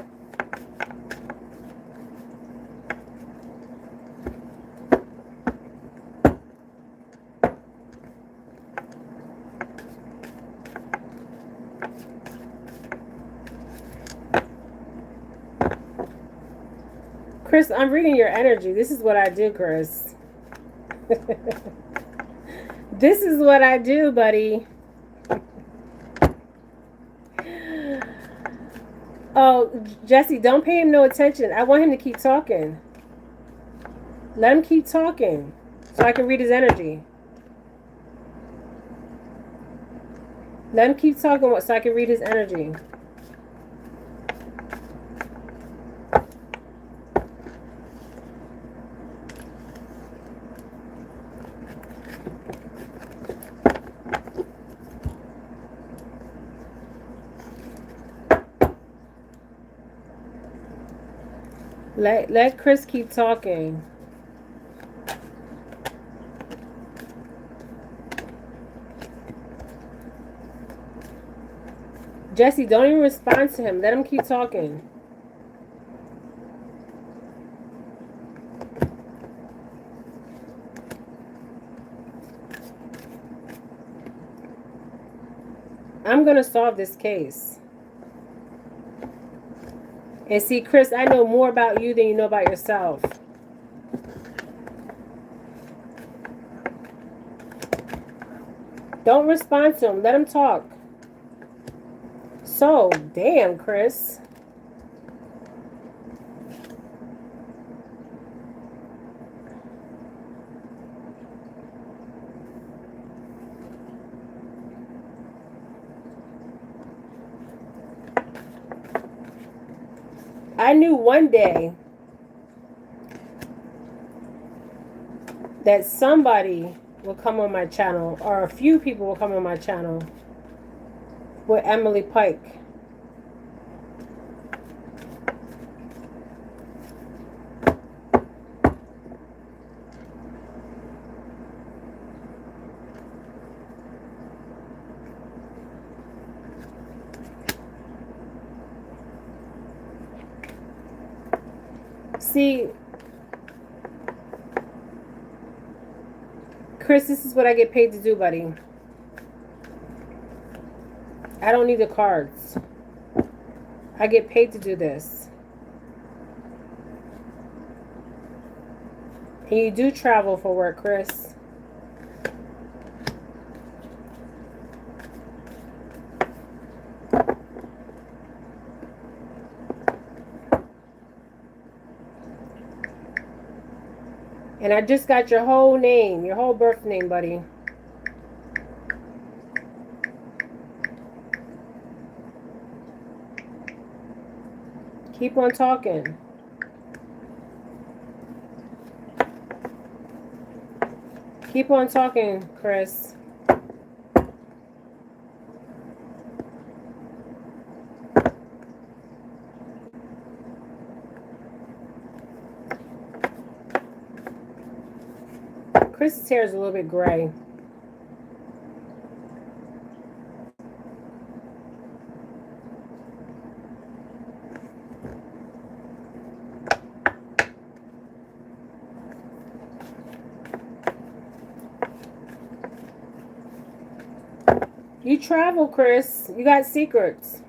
Chris, I'm reading your energy. This is what I do, Chris. This is what I do, buddy. Oh, Jesse, don't pay him no attention. I want him to keep talking. Let him keep talking so I can read his energy. Let him keep talking so I can read his energy. Let Chris keep talking. Jesse, don't even respond to him. Let him keep talking. I'm going to solve this case. And see, Chris, I know more about you than you know about yourself. Don't respond to him. Let him talk. So, damn, Chris. I knew one day that somebody will come on my channel, or a few people will come on my channel with Emily Pike. See, Chris, this is what I get paid to do, buddy. I don't need the cards. I get paid to do this. And you do travel for work, Chris. And I just got your whole name, your whole birth name, buddy. Keep on talking. Keep on talking, Chris. Chris's hair is a little bit gray. You travel, Chris. You got secrets.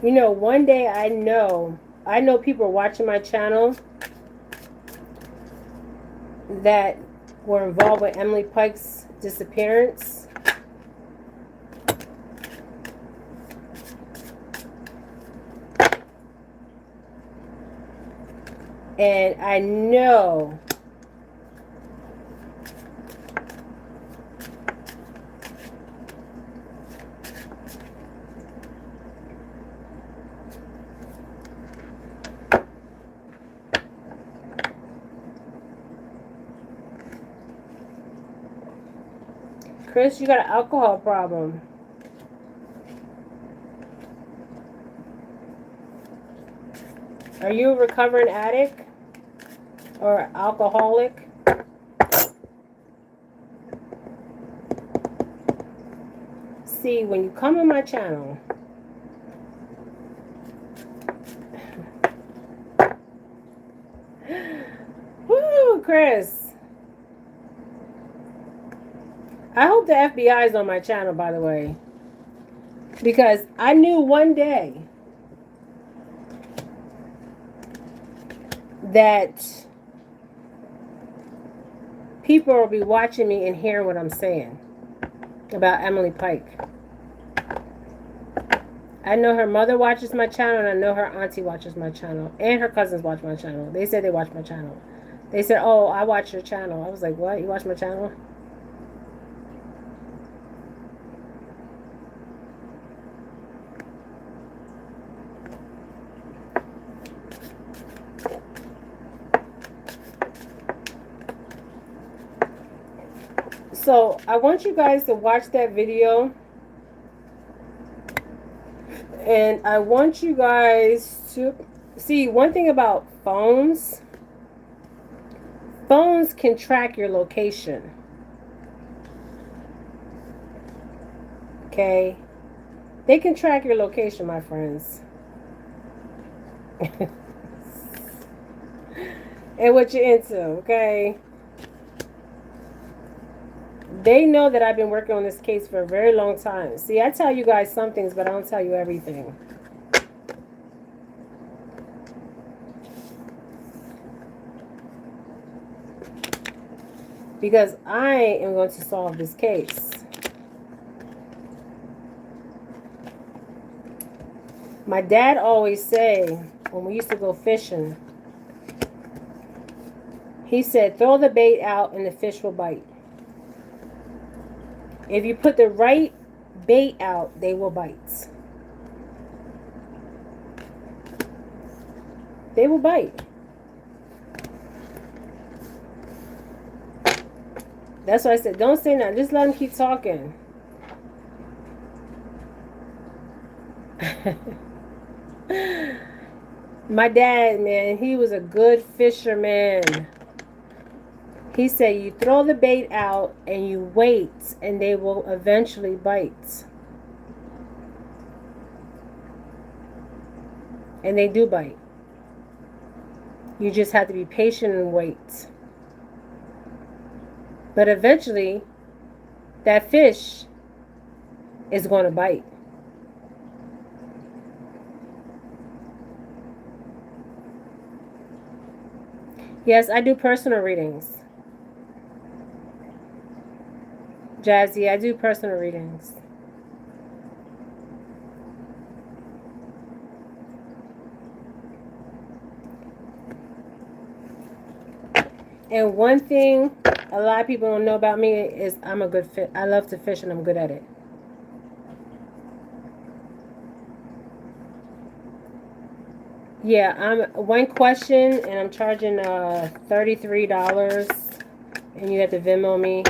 You know, one day I know people are watching my channel that were involved with Emily Pike's disappearance. And I know Chris, you got an alcohol problem. Are you a recovering addict or alcoholic? See, when you come on my channel, woo, Chris. I hope the FBI is on my channel, by the way, because I knew one day that people will be watching me and hearing what I'm saying about Emily Pike. I know her mother watches my channel, and I know her auntie watches my channel, and her cousins watch my channel. They said they watch my channel. They said, "Oh, I watch your channel." I was like, "What? You watch my channel?" So I want you guys to watch that video, and I want you guys to see one thing about phones. Phones can track your location. Okay? They can track your location, my friends. And what you're into, okay? They know that I've been working on this case for a very long time. See, I tell you guys some things, but I don't tell you everything. Because I am going to solve this case. My dad always say, when we used to go fishing, he said, throw the bait out and the fish will bite. If you put the right bait out, they will bite. They will bite. That's why I said, don't say nothing. Just let them keep talking. My dad, man, he was a good fisherman. He said you throw the bait out and you wait, and they will eventually bite. And they do bite. You just have to be patient and wait. But eventually, that fish is going to bite. Yes, I do personal readings. Jazzy, I do personal readings. And one thing a lot of people don't know about me is I'm a good fish. I love to fish and I'm good at it. Yeah, I'm one question and I'm charging $33 and you have to Venmo me.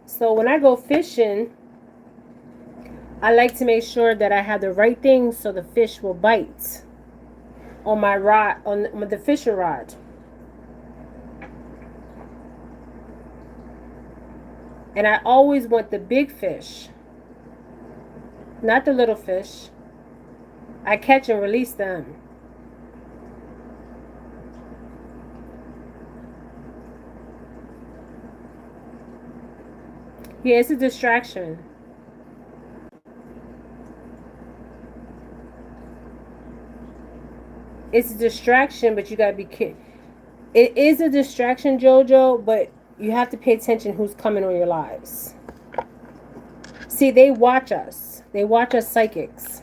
So when I go fishing, I like to make sure that I have the right things so the fish will bite on my rod, on the fishing rod. And I always want the big fish, not the little fish. I catch and release them. Yeah, it's a distraction. It's a distraction, but you gotta be careful. It is a distraction, Jojo, but you have to pay attention who's coming on your lives. See, they watch us. They watch us psychics.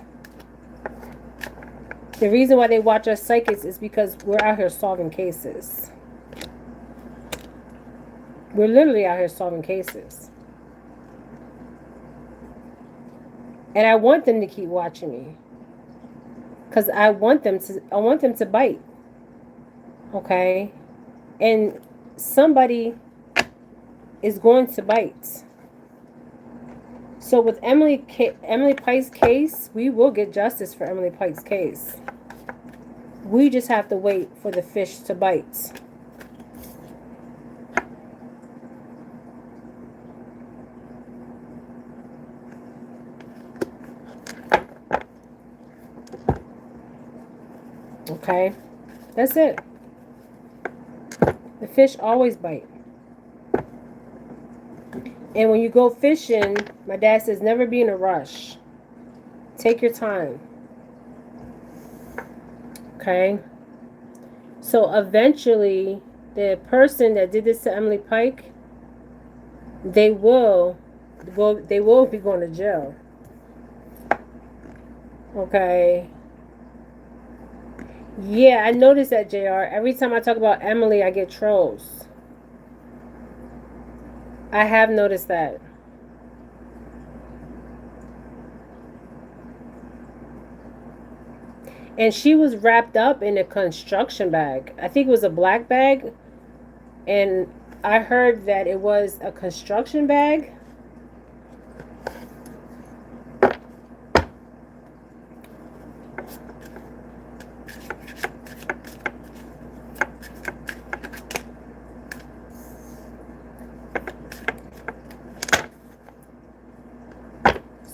The reason why they watch us psychics is because we're out here solving cases. We're literally out here solving cases. And I want them to keep watching me. Because I want them to bite. Okay? And somebody is going to bite. So with Emily Pike's case, we will get justice for Emily Pike's case. We just have to wait for the fish to bite. Okay? That's it. The fish always bite. And when you go fishing, my dad says never be in a rush. Take your time. Okay? So eventually, the person that did this to Emily Pike, they will be going to jail. Okay? Yeah, I noticed that, JR. Every time I talk about Emily, I get trolls. I have noticed that. And she was wrapped up in a construction bag. I think it was a black bag. And I heard that it was a construction bag.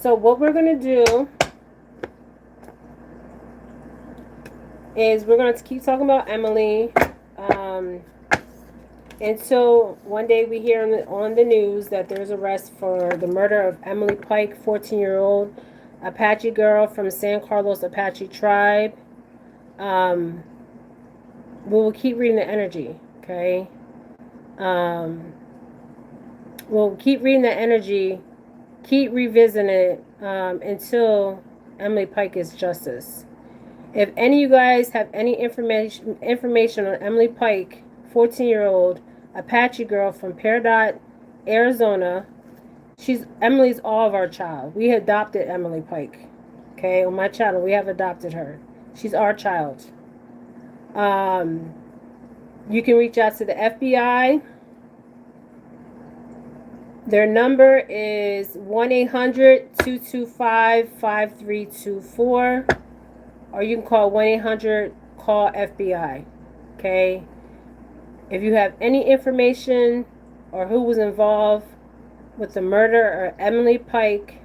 So what we're going to do is we're going to keep talking about Emily until one day we hear on the news that there's arrest for the murder of Emily Pike, 14-year-old Apache girl from San Carlos Apache tribe. We will keep reading the energy, okay? We'll keep reading the energy, keep revisiting it until Emily Pike gets justice. If any of you guys have any information on Emily Pike, 14-year-old Apache girl from Peridot, Arizona, Emily's all of our child. We adopted Emily Pike. Okay, on my channel, we have adopted her. She's our child. You can reach out to the FBI. Their number is 1-800-225-5324. or you can call 1-800-CALL-FBI. Okay? If you have any information or who was involved with the murder of Emily Pike,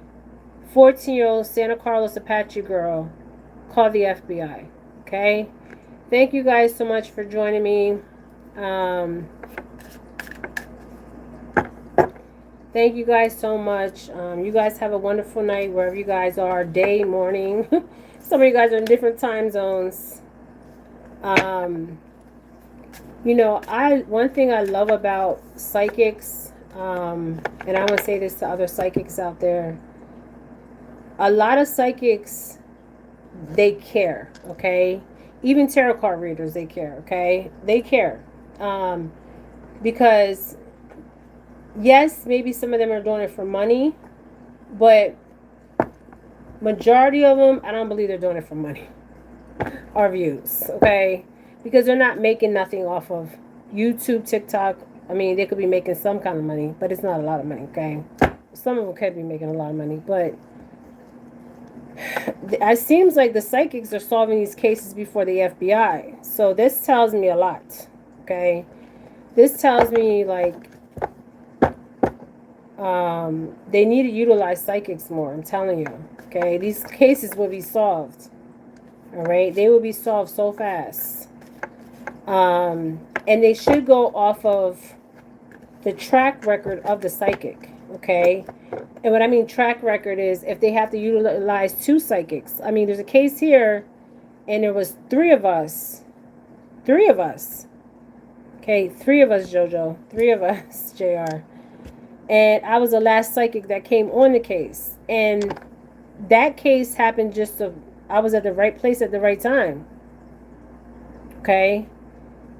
14-year-old Santa Carlos Apache girl, call the FBI. Okay? Thank you guys so much for joining me. Thank you guys so much. You guys have a wonderful night wherever you guys are, day, morning. Some of you guys are in different time zones. You know, one thing I love about psychics, and I want to say this to other psychics out there. A lot of psychics, they care, okay? Even tarot card readers, they care, okay? They care. Because, yes, maybe some of them are doing it for money, but majority of them, I don't believe they're doing it for money or views, okay? Because they're not making nothing off of YouTube, TikTok. I mean, they could be making some kind of money, but it's not a lot of money, okay? Some of them could be making a lot of money, but it seems like the psychics are solving these cases before the FBI. So this tells me a lot, okay? This tells me, like, they need to utilize psychics more, I'm telling you, okay? These cases will be solved, all right? They will be solved so fast. And they should go off of the track record of the psychic, okay? And what I mean track record is if they have to utilize 2 psychics. I mean, there's a case here, and there was 3 of us. 3 of us. Okay, 3 of us, JoJo. 3 of us, JR. And I was the last psychic that came on the case. And that case happened I was at the right place at the right time. Okay?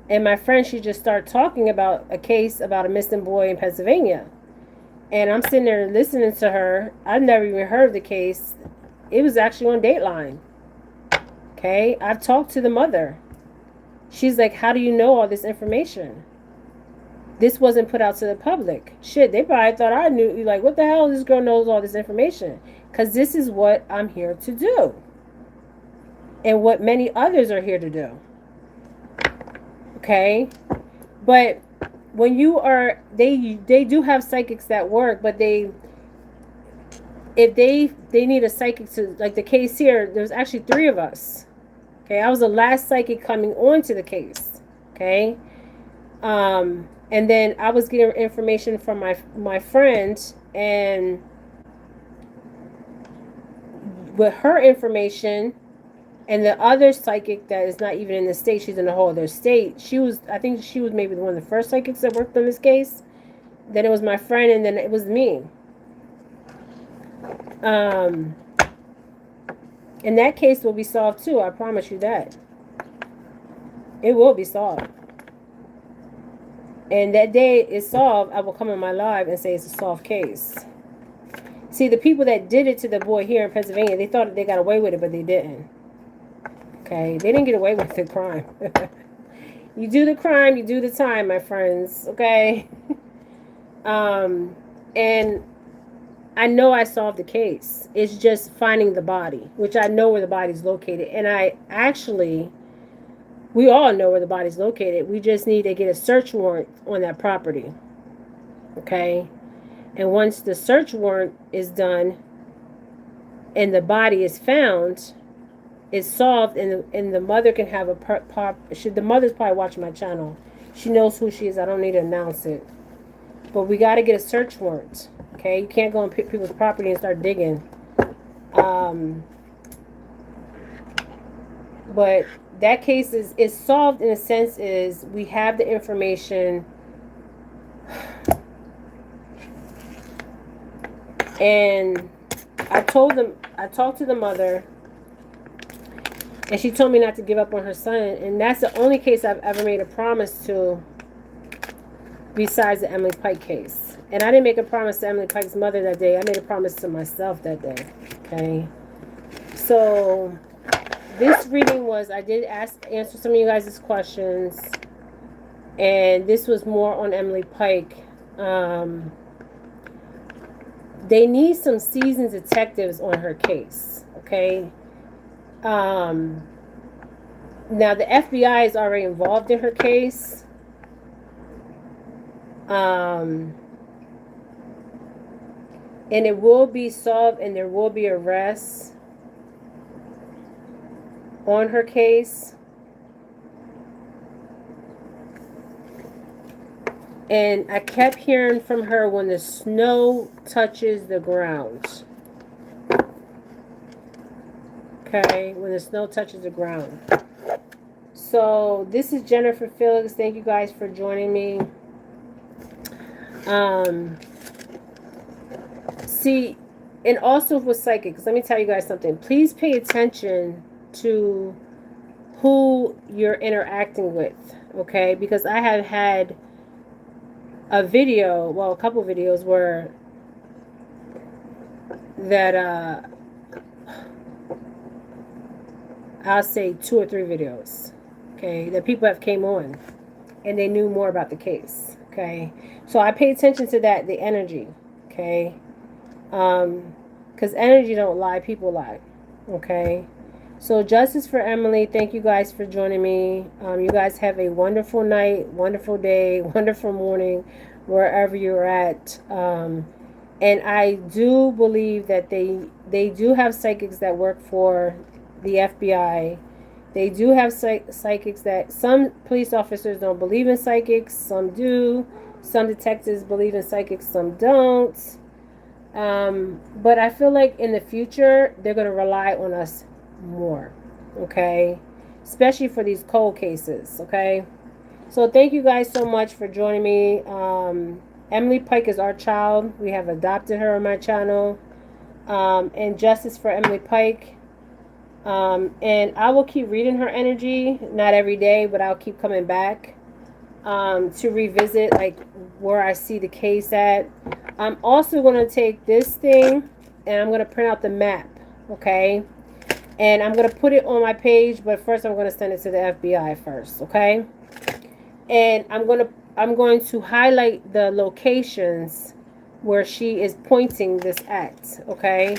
And my friend, she just started talking about a case about a missing boy in Pennsylvania. And I'm sitting there listening to her. I've never even heard of the case. It was actually on Dateline. Okay? I've talked to the mother. She's like, how do you know all this information? This wasn't put out to the public. Shit, they probably thought I knew. Like, what the hell? This girl knows all this information. Because this is what I'm here to do. And what many others are here to do. Okay? But when you are, they do have psychics that work, but if they need a psychic to, like the case here, there's actually 3 of us. Okay, I was the last psychic coming on to the case. Okay, and then I was getting information from my friend, and with her information and the other psychic that is not even in the state, she's in a whole other state. I think she was maybe one of the first psychics that worked on this case. Then it was my friend, and then it was me. And that case will be solved too. I promise you that. It will be solved. And that day it's solved, I will come on my live and say it's a solved case. See, the people that did it to the boy here in Pennsylvania, they thought they got away with it, but they didn't. Okay, they didn't get away with the crime. You do the crime, you do the time, my friends. Okay. And I know I solved the case. It's just finding the body, which I know where the body's located. And we all know where the body's located. We just need to get a search warrant on that property. Okay. And once the search warrant is done and the body is found, it's solved, and the mother can have the mother's probably watching my channel. She knows who she is. I don't need to announce it. But we got to get a search warrant. Okay? You can't go on people's property and start digging. But that case is solved in a sense is we have the information. And I talked to the mother, and she told me not to give up on her son. And that's the only case I've ever made a promise to besides the Emily Pike case. And I didn't make a promise to Emily Pike's mother that day. I made a promise to myself that day. Okay? So this reading was, I did answer some of you guys' questions. And this was more on Emily Pike. They need some seasoned detectives on her case. Okay? Um, Now the FBI is already involved in her case. Um, and it will be solved and there will be arrests on her case. And I kept hearing from her when the snow touches the ground. Okay, when the snow touches the ground. So this is Jennifer Felix. Thank you guys for joining me. See, and also with psychics, let me tell you guys something. Please pay attention to who you're interacting with, okay? Because I have had a video, well, a couple videos where that I'll say 2 or 3 videos, okay, that people have came on and they knew more about the case, okay? So I pay attention to that, the energy, okay? Because energy don't lie, people lie, okay? So justice for Emily. Thank you guys for joining me. You guys have a wonderful night, wonderful day, wonderful morning, wherever you're at. And I do believe that they do have psychics that work for the FBI. They do have psychics that some police officers don't believe in psychics. Some do. Some detectives believe in psychics. Some don't. But I feel like in the future they're going to rely on us more, okay, especially for these cold cases, okay? So thank you guys so much for joining me. Emily Pike is our child. We have adopted her on my channel. And justice for Emily Pike. And I will keep reading her energy, not every day, but I'll keep coming back to revisit like where I see the case at. I'm also going to take this thing and I'm going to print out the map, okay? And I'm going to put it on my page, but first I'm going to send it to the FBI first, okay? And I'm going to highlight the locations where she is pointing this at, okay?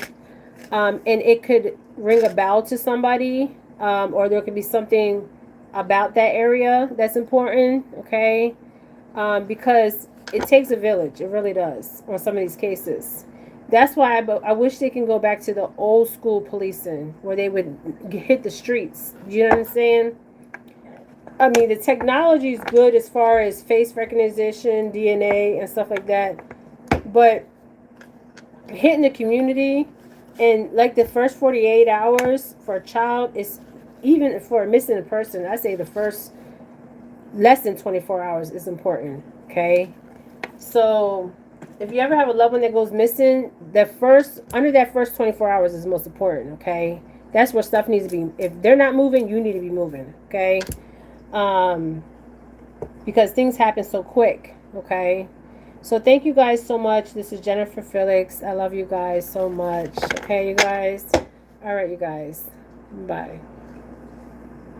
And it could ring a bell to somebody, or there could be something about that area that's important, okay? Because it takes a village, it really does, on some of these cases. That's why I wish they can go back to the old school policing where they would hit the streets. You know what I'm saying? I mean, the technology is good as far as face recognition, DNA, and stuff like that. But hitting the community and like the first 48 hours for a child is, even for a missing person, I say the first less than 24 hours is important, okay? So if you ever have a loved one that goes missing, under that first 24 hours is most important, okay? That's where stuff needs to be. If they're not moving, you need to be moving, okay? Because things happen so quick, okay? So thank you guys so much. This is Jennifer Felix. I love you guys so much. Okay, you guys? All right, you guys. Bye.